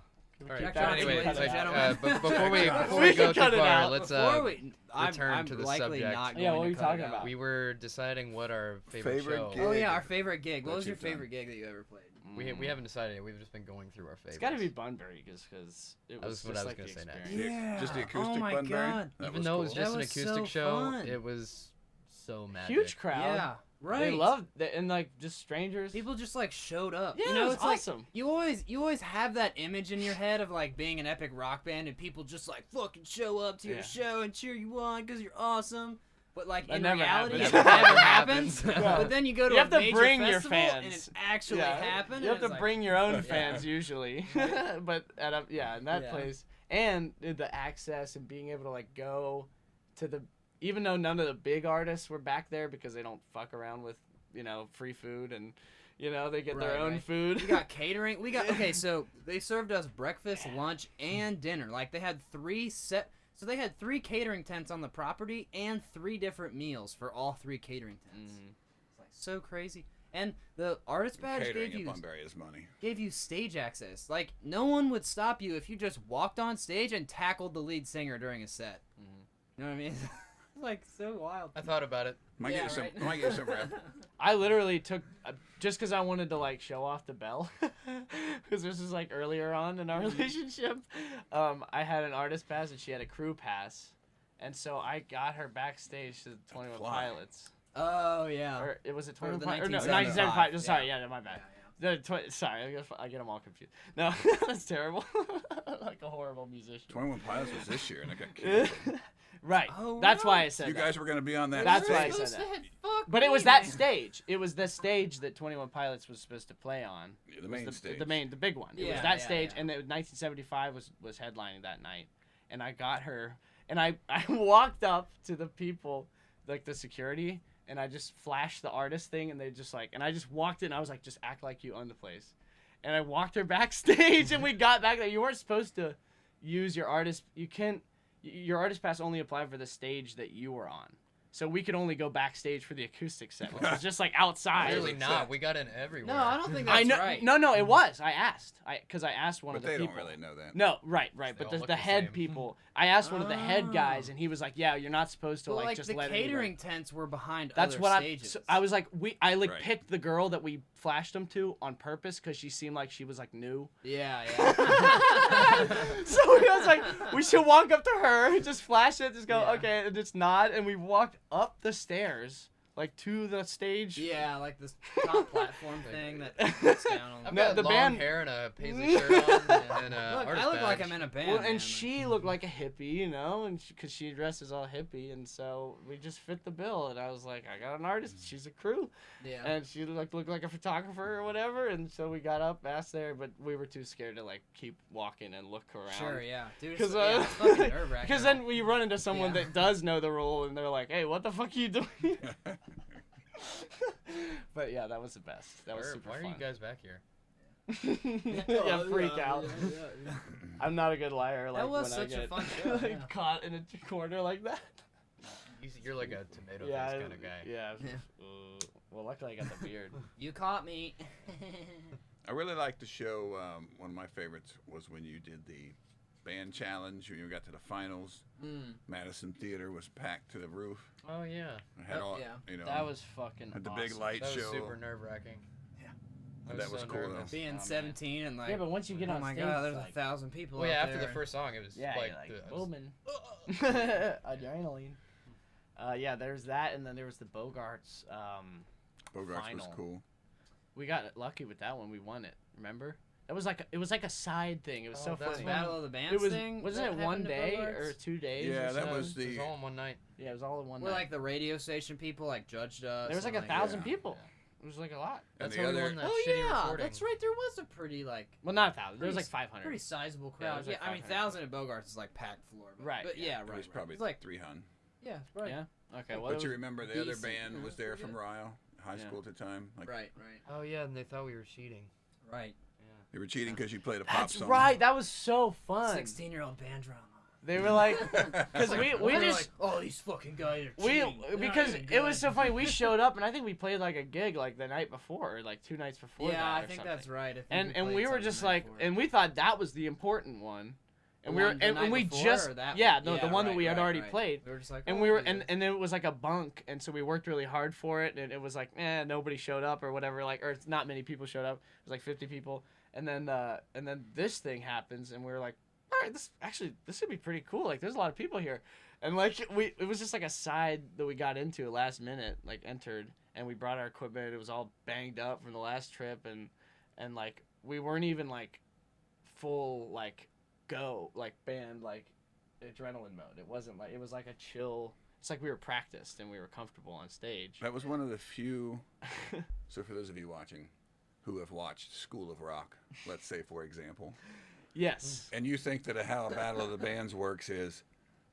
right. Jack but Johnson, anyway, ladies and like, gentlemen. before we Jack before we Johnson. go We can too cut it far, out. let's Before I'm return to the likely subject. not going Yeah, what to are you cut it talking out. about? we were deciding what our favorite Favorite show. gig. Oh yeah, our favorite gig. What That was your you've done. favorite gig that you ever played? We haven't decided yet. We've just been going through our favorites. It's got to be Bunbury because it That was was what just I was like gonna the say next. experience. Yeah. Just the Oh acoustic my Bunbury? God. That Even was though it cool. was That just an was acoustic so show, fun. it was so magic. Huge crowd. Yeah. Right. They loved it, and like just strangers. People just like showed up. Yeah, you know, it was it's like awesome. you always have that image in your head of like being an epic rock band and people just like fucking show up to your Yeah. show and cheer you on because you're awesome. But like That in never reality, happens. it never happens. Yeah. But then you go to You a have to major bring your festival and fans. it actually happened. You have and to it's like, bring your own Yeah. fans usually, but at a, in that Yeah. place, and the access and being able to like go to the, even though none of the big artists were back there because they don't fuck around with free food and they get their Right, own right. food. We got catering. Okay, so they served us breakfast, lunch, and dinner. Like they had so they had 3 catering tents on the property and 3 different meals for all 3 catering tents. It's like so crazy. And the artist badge Catering at Bunbury is money. gave you stage access. Like no one would stop you if you just walked on stage and tackled the lead singer during a set. You know what I mean? Like so wild. I thought about it. Might Yeah, get you some. right. Might get you some rap. I literally took just because I wanted to like show off the bell, because this was like earlier on in our relationship. I had an artist pass and she had a crew pass, and so I got her backstage to the 21 fly. Pilots. Oh yeah. Or it was it Or 21 the Pilots? Or no, 1975. 1975. Sorry, yeah, my bad. Sorry, I get them all confused. No, that's terrible. Like a horrible musician. 21 Pilots was this year, and I got killed. Right. Oh, That's why really? I said You that. guys were going to be on that. That's stage. why I said that. Fuck But it me, was that man. stage. It was the stage that 21 Pilots was supposed to play on. Yeah, the It was main stage. the big one. It Yeah, was that yeah, stage, yeah. and 1975 was headlining that night. And I got her, and I walked up to the people, like the security, and I just flashed the artist thing, and they just like, and I just walked in. I was like, just act like you own the place. And I walked her backstage, and we got back there. You weren't supposed to use your artist. You can't. Your artist pass only applied for the stage that you were on. So we could only go backstage for the acoustic set, which was just like outside. Clearly not. We got in everywhere. No, I don't think I that's know. right. No, it was. I asked. Because I asked one But of the they people. don't really know that. No, right. They But all the look the the head same. people. I asked one of the head guys, Oh. and he was like, "Yeah, you're not supposed to Well, like just the let catering anybody." tents were behind That's other what stages. I was like, I Right. picked the girl that we flashed them to on purpose because she seemed like she was like new. Yeah. So we was like, we should walk up to her, just flash it, just go, Yeah. okay, and just nod, and we walked up the stairs, like to the stage. Yeah, like this top platform thing that goes down on. I've No, got the long band- hair and a paisley shirt on, and Look, artist I look like badge. I'm in a band. Well, man. and she looked like a hippie, you know, and because she dresses all hippie, and so we just fit the bill. And I was like, I got an artist, she's a crew, Yeah. and she looked like a photographer or whatever. And so we got up, asked there, but we were too scared to like keep walking and look around. Sure, yeah. Dude, Because it's fucking nerve-wracking. because then we run into someone Yeah. that does know the rule, and they're like, "Hey, what the fuck are you doing?" But yeah, that was the best. That was super Why are fun. you guys back here? Yeah, freak out. Yeah. I'm not a good liar. Like That was when such I a get fun show, like, yeah. caught in a corner like that. You're like a tomato Yeah, face kind of guy. yeah. Yeah. Well, luckily I got the beard. You caught me. I really liked the show. One of my favorites was when you did the band challenge. When you got to the finals, Madison Theater was packed to the roof. Oh yeah. It had all, yeah. you know, That was fucking had the awesome. big light That was show. super nerve wracking. And that was cool, though. Being man. 17 and like, Yeah, but once you get oh on my stage, god, it's there's like, 1,000 people. Well, yeah. out After there. the first song, it was yeah, like, you're like I was- booming. Adrenaline. Yeah, there's that, and then there was the Bogarts. Bogarts was final. cool. We got lucky with that one. We won it. Remember? It was like a side thing. It was Oh, so that's funny. Battle of the Bands It was thing. wasn't that it one happened to day Bogarts? or 2 days? Yeah, or that so? was It was the. all in one night. Yeah, it was all in one Where night. like the radio station people like judged us. There was like and, 1,000 Yeah. people. It was like a lot. And That's the how we other- won that Oh shitty yeah, recording. that's right. There was a pretty like Well, not 1,000. There was Pretty like 500. pretty sizable Yeah, it crowd. was Yeah, like I mean 500. 1,000 at Bogarts is like packed floor. But, Right, But yeah. yeah, It right. was right. probably It's like 300. yeah, right. Yeah. Okay. Well, But it was, you remember the other decent. band was there from Yeah. Ryle High Yeah. School at the time. Like Right, right, Oh yeah, and they thought we were cheating. right. they were cheating because you played a pop that's song. right. That was so fun. 16-year-old band drama. They were like, because we They're just like, oh, these fucking guys are we cheating. They're not because even it was good." so funny. We showed up and I think we played like a gig like the night before, or like 2 nights before. Yeah, that I or think something. that's right. I think And played we were something just the night like, before. and we thought that was the important one, and we were One the and night we before, just or that yeah one? no the one that right, we had right, already right. played. We were just like, And oh, we were, dude. and it was like a bunk, and so we worked really hard for it, and it was like, nobody showed up or whatever, like, or not many people showed up. It was like 50 people, and then this thing happens, and we were like, all right, this would be pretty cool. Like, there's a lot of people here, and like it was just like a side that we got into last minute, like entered, and we brought our equipment. It was all banged up from the last trip, and like we weren't even like full like go like band like adrenaline mode. It wasn't like it was like a chill. It's like we were practiced and we were comfortable on stage. That was one of the few. So for those of you watching, who have watched School of Rock, let's say for example, Yes. and you think that how a Battle of the Bands works is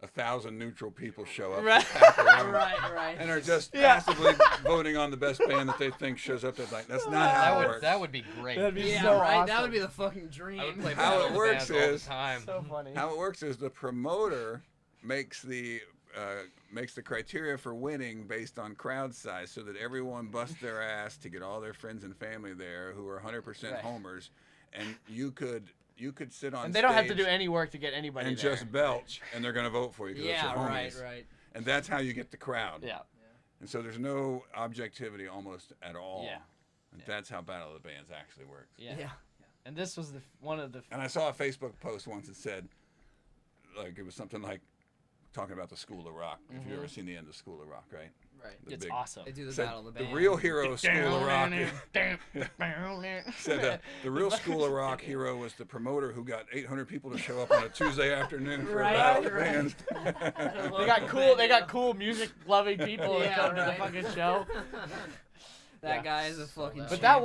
1,000 neutral people show up Right. to pack a room right. and are just Yeah. passively voting on the best band that they think shows up. They're like, that's not how it works. That would be great. That'd be Yeah, so right. That awesome. would be the fucking dream. I would play How Battle it of the works Bands all the is- time. So funny. How it works is the promoter makes the criteria for winning based on crowd size, so that everyone busts their ass to get all their friends and family there who are 100% Right. homers, and you could sit on And they don't have to stage do any work to get anybody and there. just belch, and they're going to vote for you because yeah, it's your right, homies. right. And that's how you get the crowd. Yeah. And so there's no objectivity almost at all. Yeah. And that's how Battle of the Bands actually works. Yeah. Yeah. And this was one of the. And I saw a Facebook post once that said, like, it was something like talking about the School of Rock. If you've ever seen the end of School of Rock, right? Right. The It's big- awesome. They do the Said, Battle of the the Band. real hero of School of Rock. Said Said the real School of Rock hero was the promoter who got 800 people to show up on a Tuesday afternoon for Right, a Battle of the right. Bands. They got cool music loving people that Yeah, come to the right. fucking show. That Yeah. guy is a fucking. But champion. that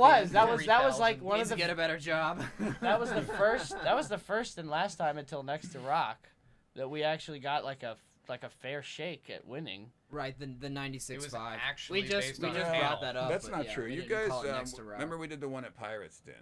was like 3,000. one Needs of to get the a better job. that was the first and last time until Next to Rock that we actually got like a fair shake at winning. Right, the It 96.5. was actually We just based on a brought panel. that up. That's but not yeah, true. we You didn't guys call it Next to Rock. remember we did the one at Pirates Den.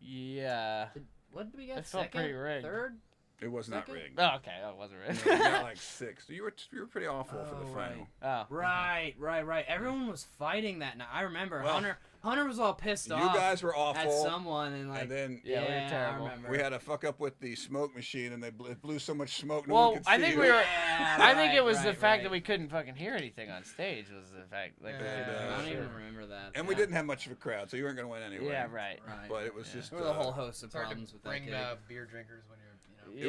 Yeah. What did we get? It felt Second? pretty rigged. Third? It was not Second? rigged. Oh, okay. That wasn't No, right. you got like 6. You were pretty awful for the Oh, final. Oh. Right. Everyone was fighting that night. I remember Well, Hunter was all pissed You off guys were at awful. someone and like And then Yeah, we were terrible. I remember. we had a fuck up with the smoke machine, and it blew so much smoke no Well, one could see I think you. we were. Yeah, I think it was the right. fact that we couldn't fucking hear anything on stage. Was the fact like we Yeah, could, I don't sure. even remember that. And we didn't have much of a crowd, so you weren't going to win anyway. Yeah, right. Right. But it was yeah. just There were a whole host of It's hard problems to with that bring kid. beer drinkers when you're,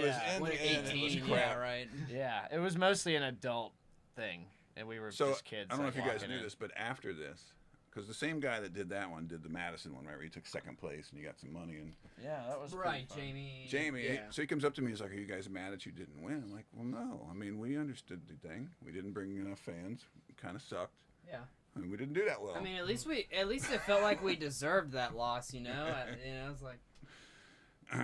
It was Yeah. in When the you're end, it was 18, crap. yeah, right. Yeah, it was mostly an adult thing, and we were So just kids. I don't know if like, you guys walking knew in. this, but after this, because the same guy that did that one did the Madison one, right? Where he took second place and he got some money. And Yeah, that was Right, pretty fun. Jamie. Jamie, Yeah. so he comes up to me. He's like, "Are you guys mad that you didn't win?" I'm like, "Well, no. I mean, we understood the thing. We didn't bring enough fans. Kind of sucked. Yeah. I mean, we didn't do that well." I mean, at least it felt like we deserved that loss, you know. It's like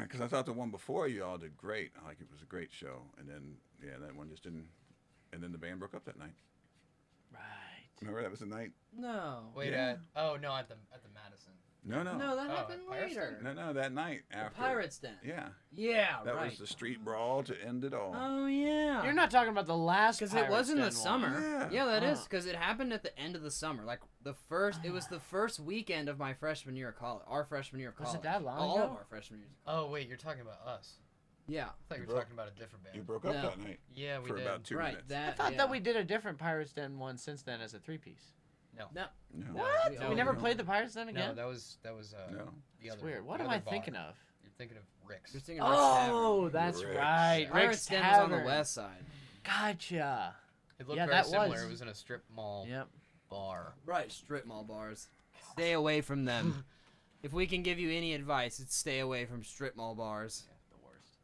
because I thought the one before you all did great. Like it was a great show, and then that one just didn't. And then the band broke up that night. Right. Remember that was the night? no. Wait, Yeah. at the Madison. No. No, that Oh, happened Pirates later. No, that night The after. Pirates Den. Yeah, Yeah, that right. was the street brawl to end it all. Oh yeah. You're not talking about the last Because it was in the Pirates Den summer. one. Yeah. that is Oh. because it happened at the end of the summer. Like it was the first weekend of my freshman year of college. Our freshman year of Was college. it that long All ago? of our freshman years. Oh wait, you're talking about us. Yeah. I thought you were broke- talking about a different band. You broke up No. that night Yeah, we for did. about 2 right. minutes. That. I thought yeah. that we did a different Pirates Den one since then as a 3-piece. No. No. No. What? we We, all never did. played the Pirates Den No, again? that was No. the It's other. weird. What the am other I bar. thinking of? You're thinking of Rick's. You're thinking Rick's Oh, Tavern. that's Rick's. right. Pirates Rick's Den was on the Tavern. west side. Gotcha. It looked Yeah, very that similar. was- It was in a strip mall Yep. bar. Right. Strip mall bars. Stay away from them. If we can give you any advice, it's stay away from strip mall bars. Yeah, the worst.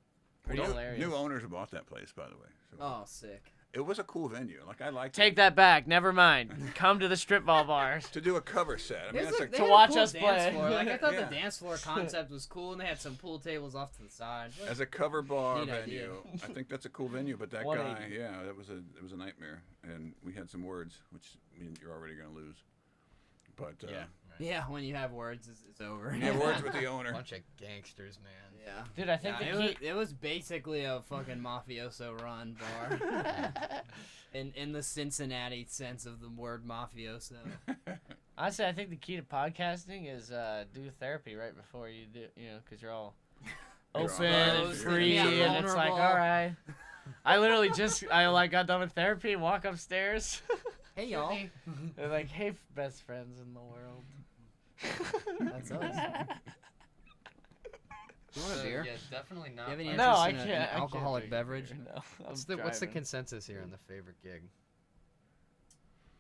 Pretty New- hilarious. New owners bought that place, by the way. So Oh, sick. it was a cool venue. Like I liked Take it. that back. Never mind. Come to the strip mall bars. To do a cover set. I mean, that's like they To had a watch cool us dance play. floor. Like I thought Yeah. the dance floor concept was cool, and they had some pool tables off to the side. as a cover bar Neat venue. I think that's a cool venue. But that guy, 180. yeah, it was a nightmare. And we had some words, which mean you're already gonna lose. But Yeah. Right. Yeah, when you have words, it's over. you have words with the owner. Bunch of gangsters, man. Yeah. Dude, I think Yeah, the it, key. was, it was basically a fucking mafioso run bar. in the Cincinnati sense of the word mafioso. Honestly, I think the key to podcasting is do therapy right before you do, because you're all You're open all and right. free, Yeah, and it's like, vulnerable. all right. I literally got done with therapy, walk upstairs. Hey y'all. They're like, hey, best friends in the world. That's us. You want a So, beer? Yeah, definitely not. You have any my- No, I interest can't. in an I can't alcoholic drink beverage? beer, No, What's I'm the driving. consensus here on the favorite gig?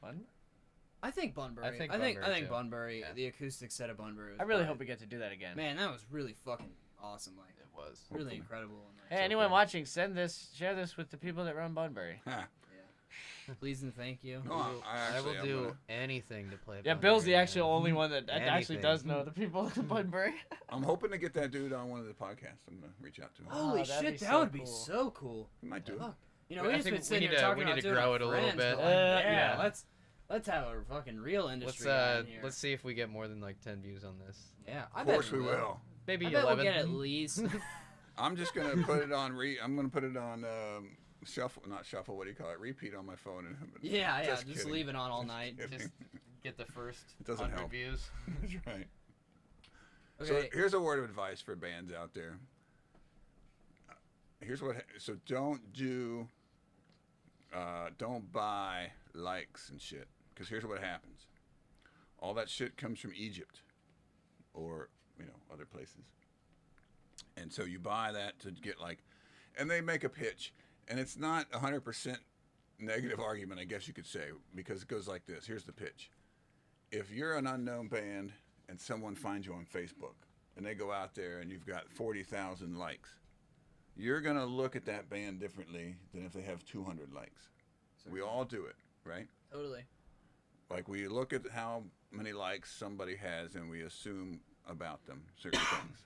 Fun? I think Bunbury. I think I think Bunbury, too. Bunbury. Yeah. The acoustic set of Bunbury. Was I really probably- hope we get to do that again. Man, that was really fucking awesome. Like, It was. really Hopefully. incredible. And, like, Hey, so anyone cool. watching, share this with the people that run Bunbury. Huh. Please and thank you. No, I will I'm do gonna- anything to play. Yeah, Bunbury, Bill's the man. actual only one that actually Anything. does know the people in Bunbury. I'm hoping to get that dude on one of the podcasts. I'm gonna reach out to him. Holy Oh, that'd shit, be that so would be cool. so cool. He might do it. Fuck. You know, But we I just think been we sitting need here to- talking we about need to doing grow our it a little friends, bit. but, like, Yeah. let's have a fucking real Let's industry guy in here. let's see if we get more than like 10 views on this. Yeah, I Of bet course we will. Maybe I bet 11. we'll get at least. I'm just gonna put it on. I'm gonna put it on shuffle, not shuffle. What do you call it? Repeat on my phone. And Yeah, Just just kidding. leave it on all Just night. kidding. Just get the first It doesn't 100 help. views. That's right. Okay. So here's a word of advice for bands out there. Here's what. So don't buy likes and shit. Because here's what happens. All that shit comes from Egypt, or other places. And so you buy that to get like, and they make a pitch, and it's not 100% negative argument, I guess you could say, because it goes like this. Here's the pitch. If you're an unknown band and someone finds you on Facebook and they go out there and you've got 40,000 likes, you're going to look at that band differently than if they have 200 likes. We all do it, right? Totally. Like we look at how many likes somebody has and we assume about them certain things.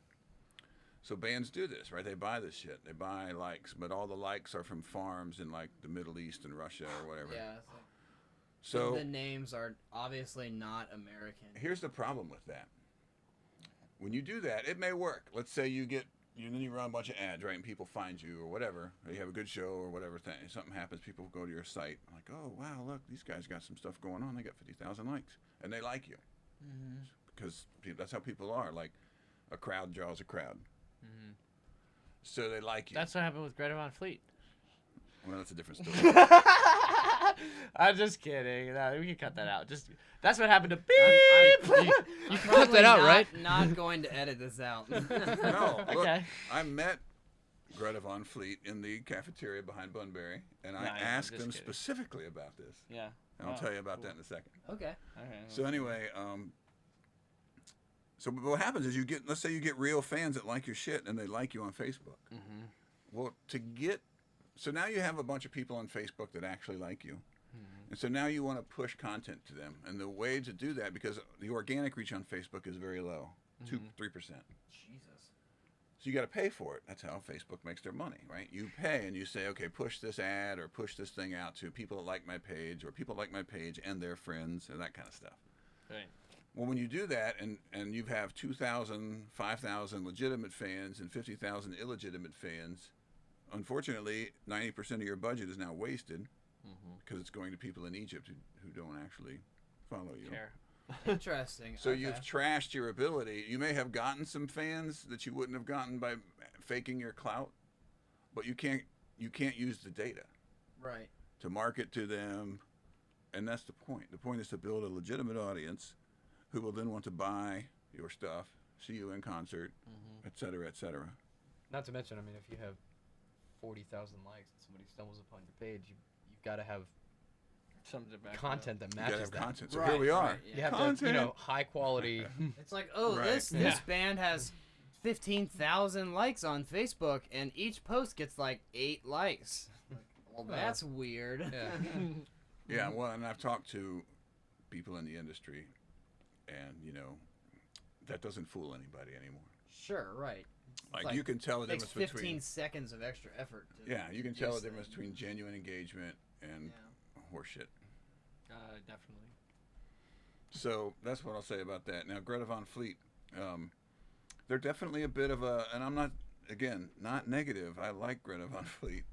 So bands do this, right? They buy this shit. They buy likes, but all the likes are from farms in like the Middle East and Russia or whatever. Yeah. It's like, So the names are obviously not American. here's the problem with that. When you do that, it may work. Let's say you get then you run a bunch of ads, right? And people find you or whatever. Or you have a good show or whatever thing. Something happens, people go to your site like, oh wow, look, these guys got some stuff going on. They got 50,000 likes, and they like you because that's how people are. Like a crowd draws a crowd, so they like you. That's what happened with Greta Van Fleet. Well, that's a different story. I'm just kidding. No, we can cut that out. Just that's what happened to beep. You can cut that out, right? Not going to edit this out. No, look, Okay. I met Greta Van Fleet in the cafeteria behind Bunbury, and I No, I'm asked just them kidding. specifically about this. Yeah. And I'll Oh, tell you about cool. that in a second. Okay. Okay. So anyway, so what happens is let's say you get real fans that like your shit and they like you on Facebook. Mm-hmm. Well, so now you have a bunch of people on Facebook that actually like you. And so now you want to push content to them. And the way to do that, because the organic reach on Facebook is very low, 2-3%. Jesus. So you got to pay for it. That's how Facebook makes their money, right? You pay and you say, okay, push this ad or push this thing out to people that like my page or people like my page and their friends and that kind of stuff. Right. Well, when you do that and you have 2,000, 5,000 legitimate fans and 50,000 illegitimate fans, unfortunately, 90% of your budget is now wasted because it's going to people in Egypt who don't actually follow you. Care. Interesting. So okay. you've trashed your ability. You may have gotten some fans that you wouldn't have gotten by faking your clout, but you can't use the data Right. to market to them, and that's the point. The point is to build a legitimate audience who will then want to buy your stuff, see you in concert, et cetera, et cetera. Not to mention, I mean, if you have 40,000 likes and somebody stumbles upon your page, you've got to have Something back content that You gotta matches have that. content. So Right, here we are. right, yeah. You have Content. to, high quality. It's like, oh, Right. this Yeah. band has 15,000 likes on Facebook, and each post gets like 8 likes. Well, that's weird. Yeah. Yeah, well, and I've talked to people in the industry, and that doesn't fool anybody anymore. Sure, right. Like, you can tell the It takes difference 15 between seconds of extra effort. To you can tell the produce difference that. between genuine engagement and horseshit. Definitely. So that's what I'll say about that. Now, Greta Van Fleet, they're definitely a bit of a, and I'm not negative. I like Greta Van Fleet.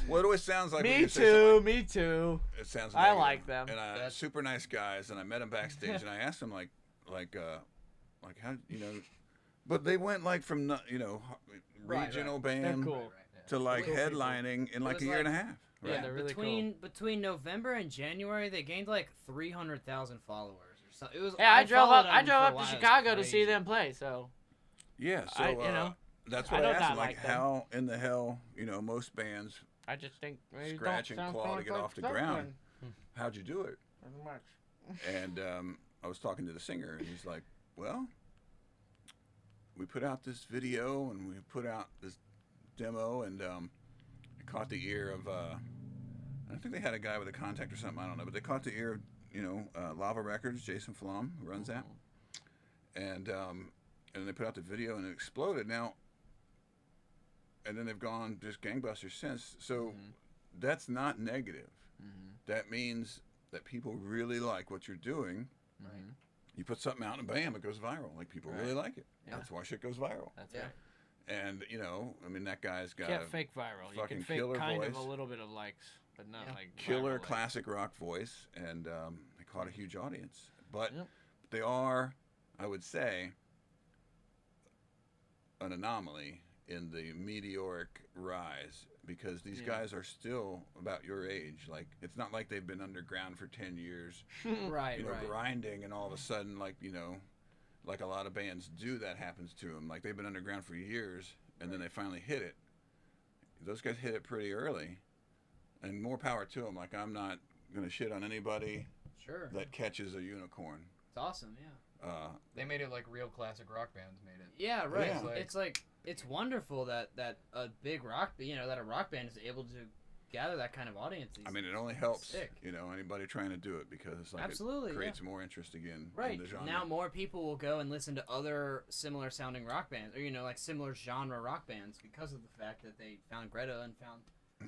Well, it always sounds like when Me you say something too. Me too. it sounds I negative. like them. And super nice guys, and I met them backstage, and I asked them like how but they went like from regional They're band cool. to like Cool people. headlining in like was a year and a like- half. Yeah, Right? they're really between November and January, they gained like 300,000 followers or something. It was. Yeah, I drove up. followed I them drove for a up while. to It was Chicago to see crazy. them play. So Yeah, so that's I what I, don't asked not them. Like, like them. how in the hell, most bands I just think maybe scratch don't and sound claw to like get off the Zeppelin. ground. How'd you do it? Pretty much. And I was talking to the singer, and he's like, well, we put out this video, and we put out this demo, and it caught the ear of, I think they had a guy with a contact or something, I don't know, but they caught the ear of, Lava Records, Jason Flom, who runs that. And they put out the video, and it exploded. Now, and then they've gone just gangbusters since. So that's not negative. That means that people really like what you're doing. Right. You put something out and bam, it goes viral. Like, people really like it. Yeah. That's why shit goes viral. That's Yeah. right. And I mean, that guy's got Can't a fake viral. You fucking can fake killer kind of voice. a little bit of likes, but not like killer viral classic rock voice, and they caught a huge audience. But Yep. they are, I would say, an anomaly in the meteoric rise, because these guys are still about your age. Like, it's not like they've been underground for 10 years, Right, right. grinding, and all of a sudden, like a lot of bands do, that happens to them. Like, they've been underground for years, and then they finally hit it. Those guys hit it pretty early, and more power to them. Like, I'm not gonna shit on anybody Sure. that catches a unicorn. It's awesome, yeah. They made it like real classic rock bands made it. Yeah, right. Yeah. It's wonderful that a big rock, that a rock band is able to gather that kind of audience. I mean, it only helps, Sick. Anybody trying to do it, because like, Absolutely, it creates more interest again Right. in the genre. Now more people will go and listen to other similar sounding rock bands, or like similar genre rock bands, because of the fact that they found Greta and found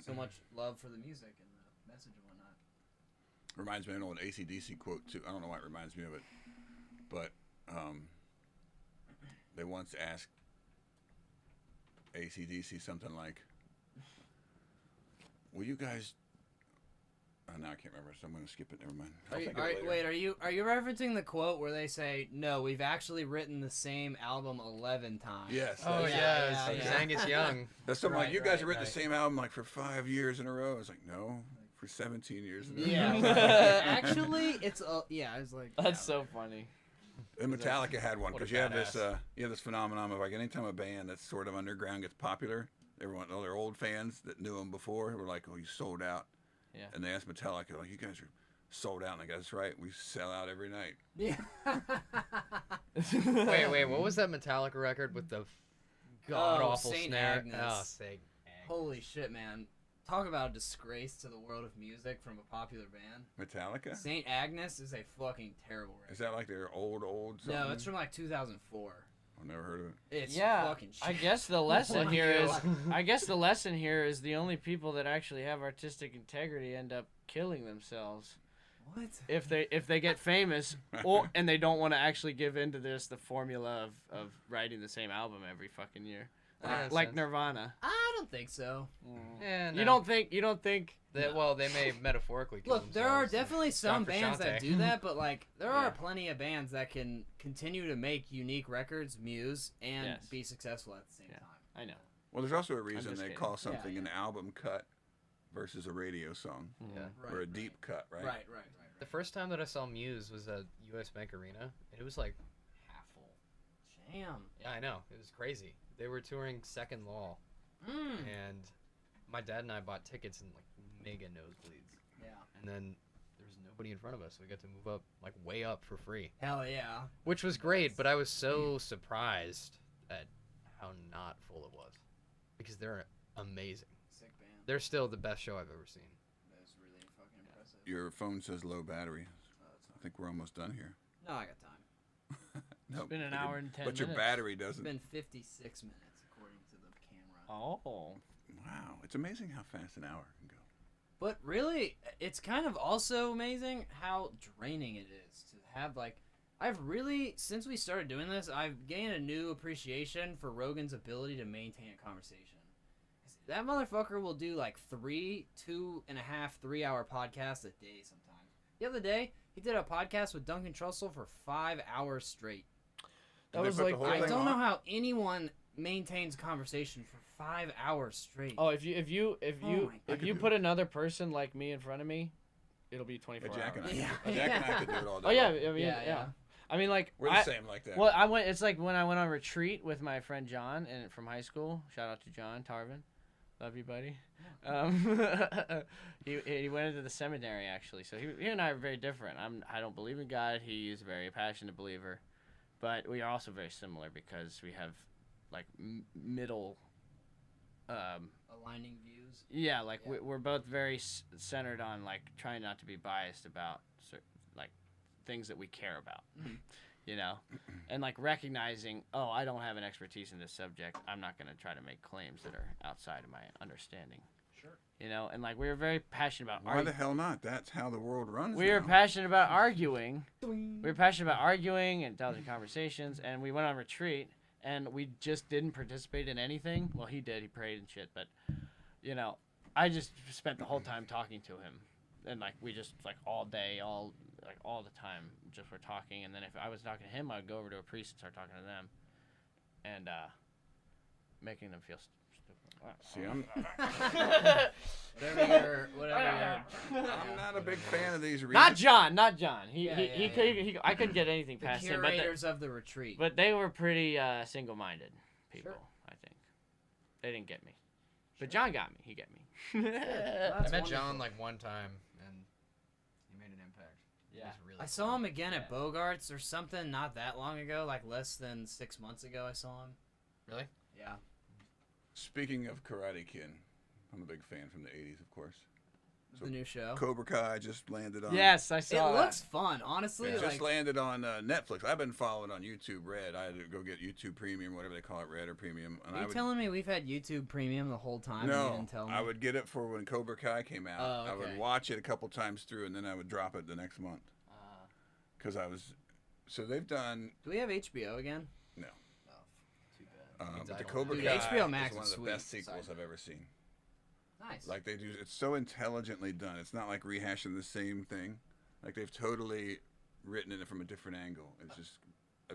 so much love for the music and the message and whatnot. Reminds me of an old AC/DC quote too. I don't know why it reminds me of it, but they once asked AC/DC something like, "Will you guys?" Now I can't remember, so I'm going to skip it. Never mind. I'll think of it later. Wait, are you referencing the quote where they say, "No, we've actually written the same album 11 times"? Yes. Oh that's- yeah, yeah. Angus Young. That's something like, Right, "You guys have right, written right. the same album like for 5 years in a row." It's like, no, for 17 years in a row. Yeah. Actually, it's yeah. It's like That's so funny. And Metallica had one What a because you have this badass. phenomenon of like anytime a band that's sort of underground gets popular, everyone, all their old fans that knew them before were like, "Oh, you sold out." Yeah. And they asked Metallica, like, "You guys are sold out," and they go, "That's right, we sell out every night." Yeah. Wait, what was that Metallica record with the god awful Saint snare? Agnes. Oh, Saint Agnes. Holy shit, man! Talk about a disgrace to the world of music from a popular band. Metallica? Saint Agnes is a fucking terrible record. Is that like their old something? No, it's from like 2004. I've never heard of it. It's Yeah, fucking shit. I guess the lesson Fuck here you. is I guess the lesson here is the only people that actually have artistic integrity end up killing themselves What? if they get famous and they don't want to actually give into the formula of writing the same album every fucking year. That makes Like sense. Nirvana. I don't think so. Yeah, You don't think That, well, they may metaphorically kill Look, there are themselves. definitely some for bands that Shantae. do that, but like there Yeah. are plenty of bands that can continue to make unique records, muse, and Yes. be successful at the same Yeah. time. I know. Well, there's also a reason just they kidding. call something Yeah. an album cut versus a radio song Yeah. Right, or a deep cut, right? Right. The first time that I saw Muse was at US Bank Arena, and it was like half full. Damn. Yeah, I know. It was crazy. They were touring Second Law, and my dad and I bought tickets in like mega nosebleeds. Yeah. And then there was nobody in front of us, so we got to move up, like way up for free, Hell yeah. which was great. But I was so surprised at how not full it was, because they're amazing. Sick band. They're still the best show I've ever seen. That's really fucking impressive. Your phone says low battery. Oh, that's I think we're almost done here. no, I got time. No, been an hour and 10 But your minutes. battery It's doesn't. been 56 minutes according to the camera. Oh. Wow, it's amazing how fast an hour can go. But really, it's kind of also amazing how draining it is to have like. I've really, since we started doing this, I've gained a new appreciation for Rogan's ability to maintain a conversation. That motherfucker will do like 2.5, 3 hour podcasts a day sometimes. The other day, he did a podcast with Duncan Trussell for 5 hours straight. That Did they was put the like whole I thing don't know on? how anyone maintains conversation for 5 hours straight. Oh, if you my God. put another person like me in front of me, it'll be 24 Jack and I, hours. Yeah. Jack and I could do it all day. Oh yeah, long. I mean, Yeah, yeah. yeah. I mean, like We're the same like that. Well, I went. It's like when I went on retreat with my friend John and from high school. Shout out to John Tarvin, love you, buddy. He went into the seminary actually, so he and I are very different. I don't believe in God. He is a very passionate believer, but we are also very similar because we have like middle. Aligning views. Yeah, like Yeah. we're both very centered on like trying not to be biased about like things that we care about, you know, and like recognizing, oh, I don't have an expertise in this subject. I'm not going to try to make claims that are outside of my understanding. Sure. You know, and like we were very passionate about Why the hell not? That's how the world runs. we were now. passionate about arguing. We were passionate about arguing and intelligent conversations, and we went on retreat. And we just didn't participate in anything. Well, he did. He prayed and shit. But, you know, I just spent the whole time talking to him. And, like, we just, like, all day, all the time, just were talking. And then if I was talking to him, I'd go over to a priest and start talking to them. And making them feel stupid. See, I'm Whatever I'm not a big fan of these. Not John. Yeah, I couldn't get anything The past him. But, curators of the retreat. but they were pretty single-minded people, Sure. I think. They didn't get me. But John got me. He got me. I That's met John wonderful. like one time, and he made an impact. It Yeah. was really I saw him fun. again at Bogart's or something not that long ago, like less than 6 months ago. I saw him. Really? Yeah. Speaking of Karate Kid, I'm a big fan from the '80s, of course. So The new show. Cobra Kai just landed on. Yes, I It saw looks fun, honestly. It just like, landed on Netflix. I've been following on YouTube Red. I had to go get YouTube Premium, whatever they call it, Red or Premium. And are I you would, telling me we've had YouTube Premium the whole time? and you no, didn't tell me? I would get it for when Cobra Kai came out. Oh, I would okay. watch it a couple times through, and then I would drop it the next month because I was. So they've done. Do we have HBO again? No. Oh, too bad. But the Cobra Dude, Kai HBO Max is one of is the sweet. best sequels Sorry. I've ever seen. Nice. Like they do, it's so intelligently done. It's not like rehashing the same thing. Like they've totally written it from a different angle. It's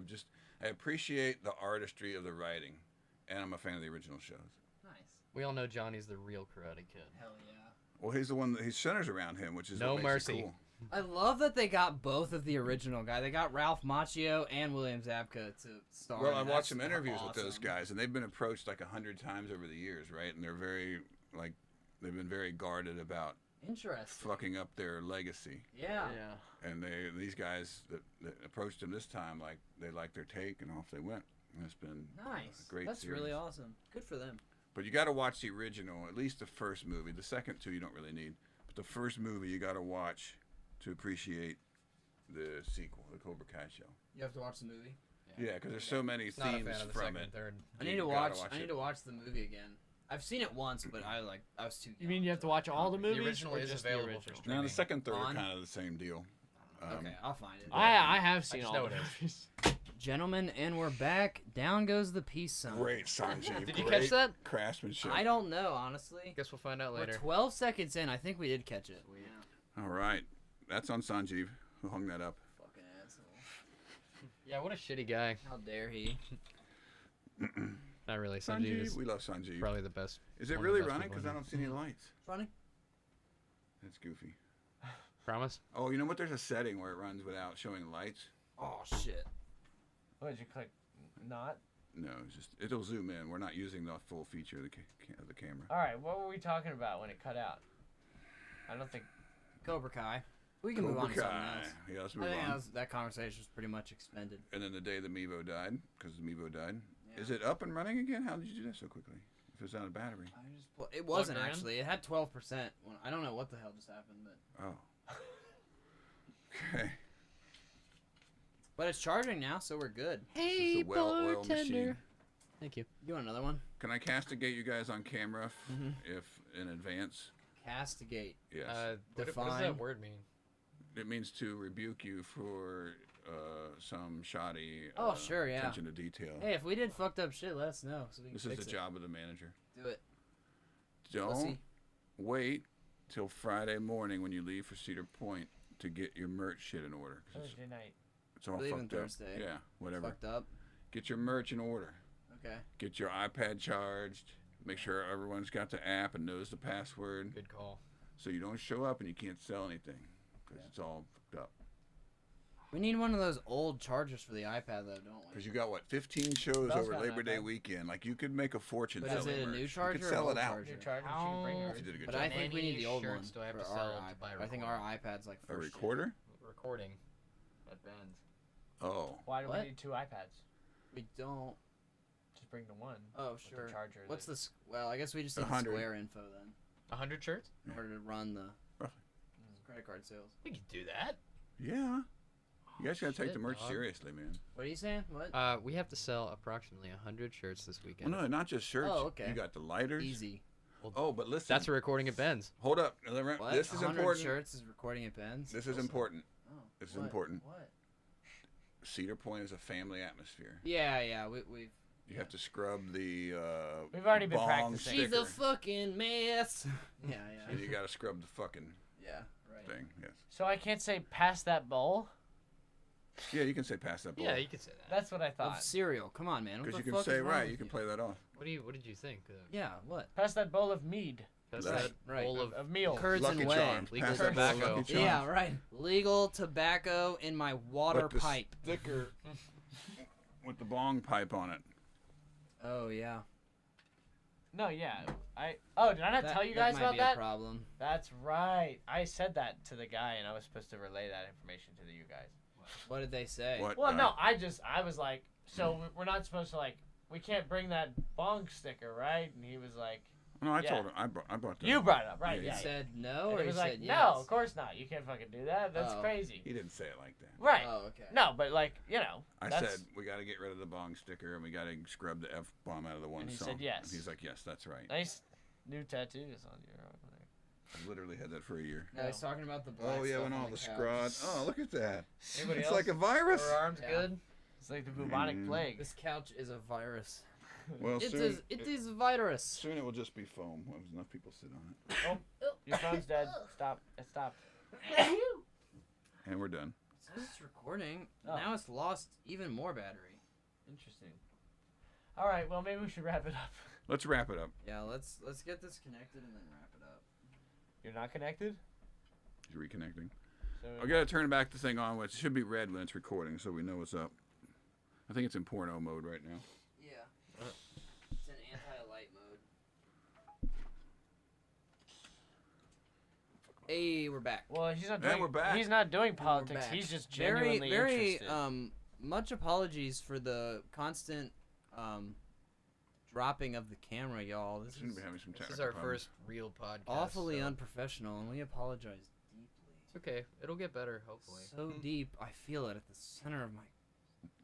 just, I appreciate the artistry of the writing, and I'm a fan of the original shows. Nice. We all know Johnny's the real Karate Kid. Hell yeah. Well, he's the one that he centers around him, which is No what makes mercy. it cool. I love that they got both of the original guy. They got Ralph Macchio and William Zabka to star. Well, in I it. watched some That's interviews with those awesome. guys, and they've been approached like 100 times over the years, right? And they're very like they've been very guarded about Interesting. fucking up their legacy. Yeah. Yeah. And these guys that approached him this time, like they liked their take, and off they went. And it's been Nice. a great That's series. really awesome. Good for them. But you got to watch the original, at least the first movie. The second two you don't really need, but the first movie you got to watch to appreciate the sequel, the Cobra Kai show. You have to watch the movie. Yeah, because there's so many Not a themes fan of the from second it. and third. I You need to gotta watch. I it. need to watch the movie again. I've seen it once, but I was too. You mean you have to watch all the movies? The original or is just the available original? for streaming. Now the second, third are On? kind of the same deal. Okay, I'll find it. I have seen just all know the it movies. Gentlemen, and we're back. Down goes the peace sign. Great Sanjay. Did you great catch that? Craftsmanship. I don't know, honestly. Guess we'll find out We're later. 12 seconds in. I think we did catch it. All right, that's on Sanjeev, who hung that up. Fucking asshole. Yeah, what a shitty guy. How dare he? Not really. Sanjeev is we love Sanjeev. probably the best. Is it one of the really best running? people Because I in don't see any lights. Funny. That's goofy. Promise? Oh, you know what? There's a setting where it runs without showing lights. Oh shit. What did you click? Not. No, it's just it'll zoom in. We're not using the full feature of the camera. All right. What were we talking about when it cut out? I don't think. Cobra Kai. We can move on to something else. Yeah, let's I move think on. that conversation was pretty much expended. And then the day the Mevo died, because the Mevo died. Yeah. Is it up and running again? How did you do that so quickly? If it's out of battery. It wasn't her in? actually. It had 12%. I don't know what the hell just happened, but Oh. Okay. it's charging now, so we're good. This is the well-oiled machine. Thank you. You want another one? Can I castigate you guys on camera Mhm. if in advance? Castigate. Yes. What does Define. that word mean? It means to rebuke you for some shoddy Oh, sure, yeah. attention to detail. Hey, if we did fucked up shit, let us know so we can This is fix the it. job of the manager. Do it. Don't Pussy. wait till Friday morning when you leave for Cedar Point to get your merch shit in order. 'Cause Thursday night. it's all Leaving fucked up. Thursday. Yeah, whatever. Fucked up. Get your merch in order. Okay. Get your iPad charged. Make sure everyone's got the app and knows the password, Good call. so you don't show up and you can't sell anything because it's all fucked up. We need one of those old chargers for the iPad, though, don't we? Because you got what 15 shows Bell's over got an Labor Day iPad. weekend. Like you could make a fortune But selling is it a merch. new You charger could or sell an it old out. charger? New charger. She can bring If her. you did a good But job. I think we need the old one shirts do I have for to our sell to buy a I think our iPad's like A first gen. recorder? Recording at Ben's. Oh. Why do What? we need two iPads? We don't. Just bring the one. Oh, with the sure. charger. What's that- the? Well, I guess we just need the 100. Square info then, 100 shirts? in order to run the Roughly. credit card sales. We could do that. Yeah. You guys gotta take the Shit, merch dog. seriously, man. What are you saying? What? We have to sell approximately 100 shirts this weekend. Well, no, not just shirts. Oh, okay. You got the lighters. Easy. Oh, but listen. That's a recording at Ben's. Hold up. What? This is 100 important. shirts is recording at Ben's. This is important. Oh, This is what? important. What? Cedar Point is a family atmosphere. Yeah. We. You have to scrub the We've already been bong practicing. She's a sticker. fucking mess. yeah. And you gotta scrub the fucking Yeah. Right. thing. Yes. So I can't say pass that bowl. Yeah, you can say pass that ball. Yeah, you could say that. That's what I Of thought. cereal. Come on, man. What Because the you can fuck say is wrong right. with You can play that off. What did you think? Yeah. What? Pass that bowl of mead. That's Right, that right. bowl of Of meal. Curds Lucky and whey. Charms. Legal Pass that ball of tobacco. Lucky Charms. Yeah. Right. Legal tobacco in my water But the pipe. sticker with the bong pipe on it. Oh yeah. No, yeah. Did I not tell you guys might about be that? A problem. That's right. I said that to the guy, and I was supposed to relay that information to you guys. What did they say? What? Well, no, I was like, so we're not supposed to we can't bring that bong sticker, right? And he was like, No, I Yeah. told him. I brought that. you up. brought it up, right? He Yeah. said no, And or he he was said like, yes. no, of course not. You can't fucking do that. That's Oh. crazy. He didn't say it like that. Right. Oh, okay. No, but I that's, said we got to get rid of the bong sticker and we got to scrub the F bomb out of the one And he song. said yes. And he's like, yes, that's right. nice new tattoos on your arm there. I literally had that for a year. No, he's talking about the black Oh yeah, stuff when on all the couch. scrod. Oh, look at that. Anybody It's else? like a virus. Are our arms Yeah. good? It's like the bubonic Mm. plague. This couch is a virus. Well, It soon, is. It is virus. soon it will just be foam. When enough people sit on it. Oh, your phone's dead. Stop. It stopped. And we're done. It says it's recording. Oh. Now it's lost even more battery. Interesting. All right. Well, maybe we should wrap it up. Let's wrap it up. Yeah, let's get this connected and then wrap it up. You're not connected. He's reconnecting. So I gotta turn back the thing on, which should be red when it's recording, so we know what's up. I think it's in porno mode right now. Yeah. It's in anti-light mode. Hey, we're back. Well, he's not And doing. we're back. He's not doing And we're politics. back. He's just very, genuinely very interested. much apologies for the constant dropping of the camera, y'all. This Shouldn't is be having some This technical is our problems. first real podcast. awfully so unprofessional, and we apologize deeply. It's okay. It'll get better, hopefully. So deep, I feel it at the center of my,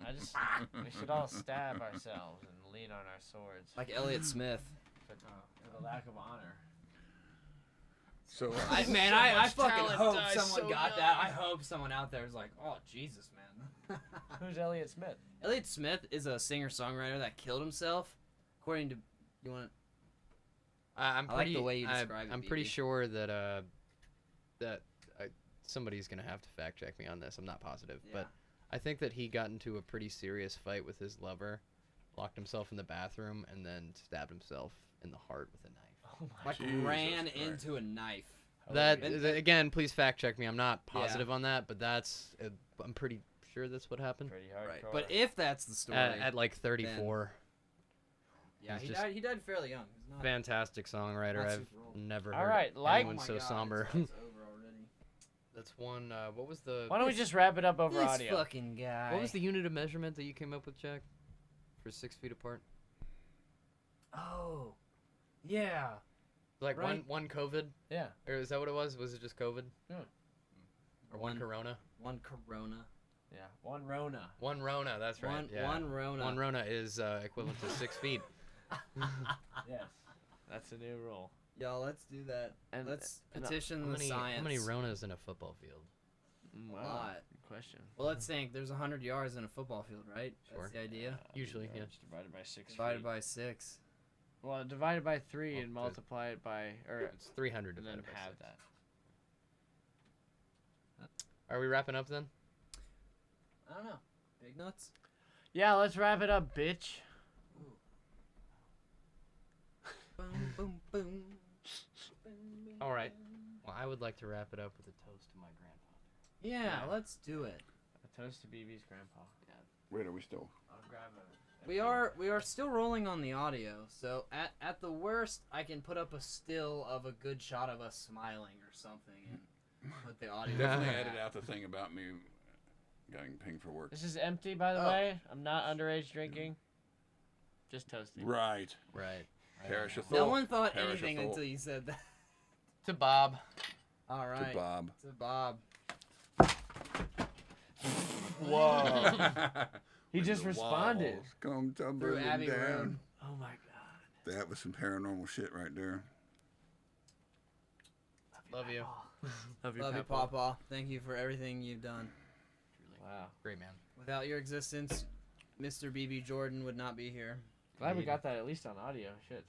I just. We should all stab ourselves and lean on our swords. like Elliot Smith. But, with a lack of honor. So I much fucking talent hope dies someone so got young. that. I hope someone out there is like, oh Jesus, man. Who's Elliot Smith? Elliot Smith is a singer-songwriter that killed himself, according to. You want? I'm I like pretty. the way you describe it, I'm pretty BB. sure that somebody's gonna have to fact check me on this. I'm not positive, but I think that he got into a pretty serious fight with his lover, locked himself in the bathroom, and then stabbed himself in the heart with a knife. Oh my like Jesus ran Christ. into a knife. That and- again, please fact check me. I'm not Yeah. positive on that, but that's I'm pretty sure that's what happened. Pretty Right, hardcore. but if that's the story, At like 34, yeah, he's he just- died. He died fairly young. He's not, fantastic songwriter. not I've super old. never All heard right, like- anyone Oh my so God, somber. It's over already. That's one. What was the? Why don't we just wrap it up over This audio? fucking guy. What was the unit of measurement that you came up with, Jack? For 6 feet apart? Oh, yeah. Like Right. one COVID? Yeah. Or is that what it was? Was it just COVID? Yeah. Or one Corona? One Corona. Yeah. One Rona. One Rona, that's right. One yeah. one Rona. One Rona is equivalent to 6 feet. Yes. That's a new rule. Y'all, let's do that. And- Let's and, petition How the many, science. how many Ronas in a football field? A lot. Good question. Well, let's think. There's 100 yards in a football field, right? Sure. That's the idea. Usually, yeah. It's divided by 6 Divided feet. by 6. Well, divided by 3 Well, and multiply it by, or It's 300 and then divided by have 6. that. Are we wrapping up then? I don't know. Big nuts. Yeah, let's wrap it up, bitch. Boom, boom, boom. All right. Well, I would like to wrap it up with a toast to my grandfather. Yeah, let's do it. A toast to BB's grandpa. Wait, are we still? I'll grab it. We are still rolling on the audio, so at the worst, I can put up a still of a good shot of us smiling or something, and put the audio. Definitely back. edit out the thing about me getting pinged for work. This is empty, by the Oh. way. I'm not underage drinking. Just toasting. Right. Right. Perish a No thought. one thought Perish anything a thought. until you said that. To Bob. All right. To Bob. To Bob. Whoa. He When just the responded. walls Come Through tumbling Abbey down. Road. Oh my god. That was some paranormal shit right there. Love you. Love you, Papa. Thank you for everything you've done. Wow. Great man. Without your existence, Mr. BB Jordan would not be here, Glad we Indeed. got that at least on audio. Shit.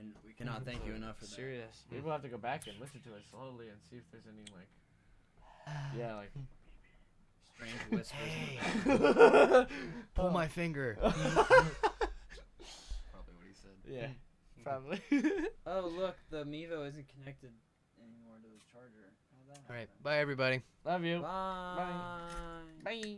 and we cannot thank you enough for that. Serious. Maybe we'll have to go back and listen to it slowly and see if there's any like. Yeah, like. Strange whispers. Pull my finger. Probably what he said. Yeah. Probably. Oh, look, the Mevo isn't connected anymore to the charger. How'd that All right. happen? Bye, everybody. Love you. Bye. Bye.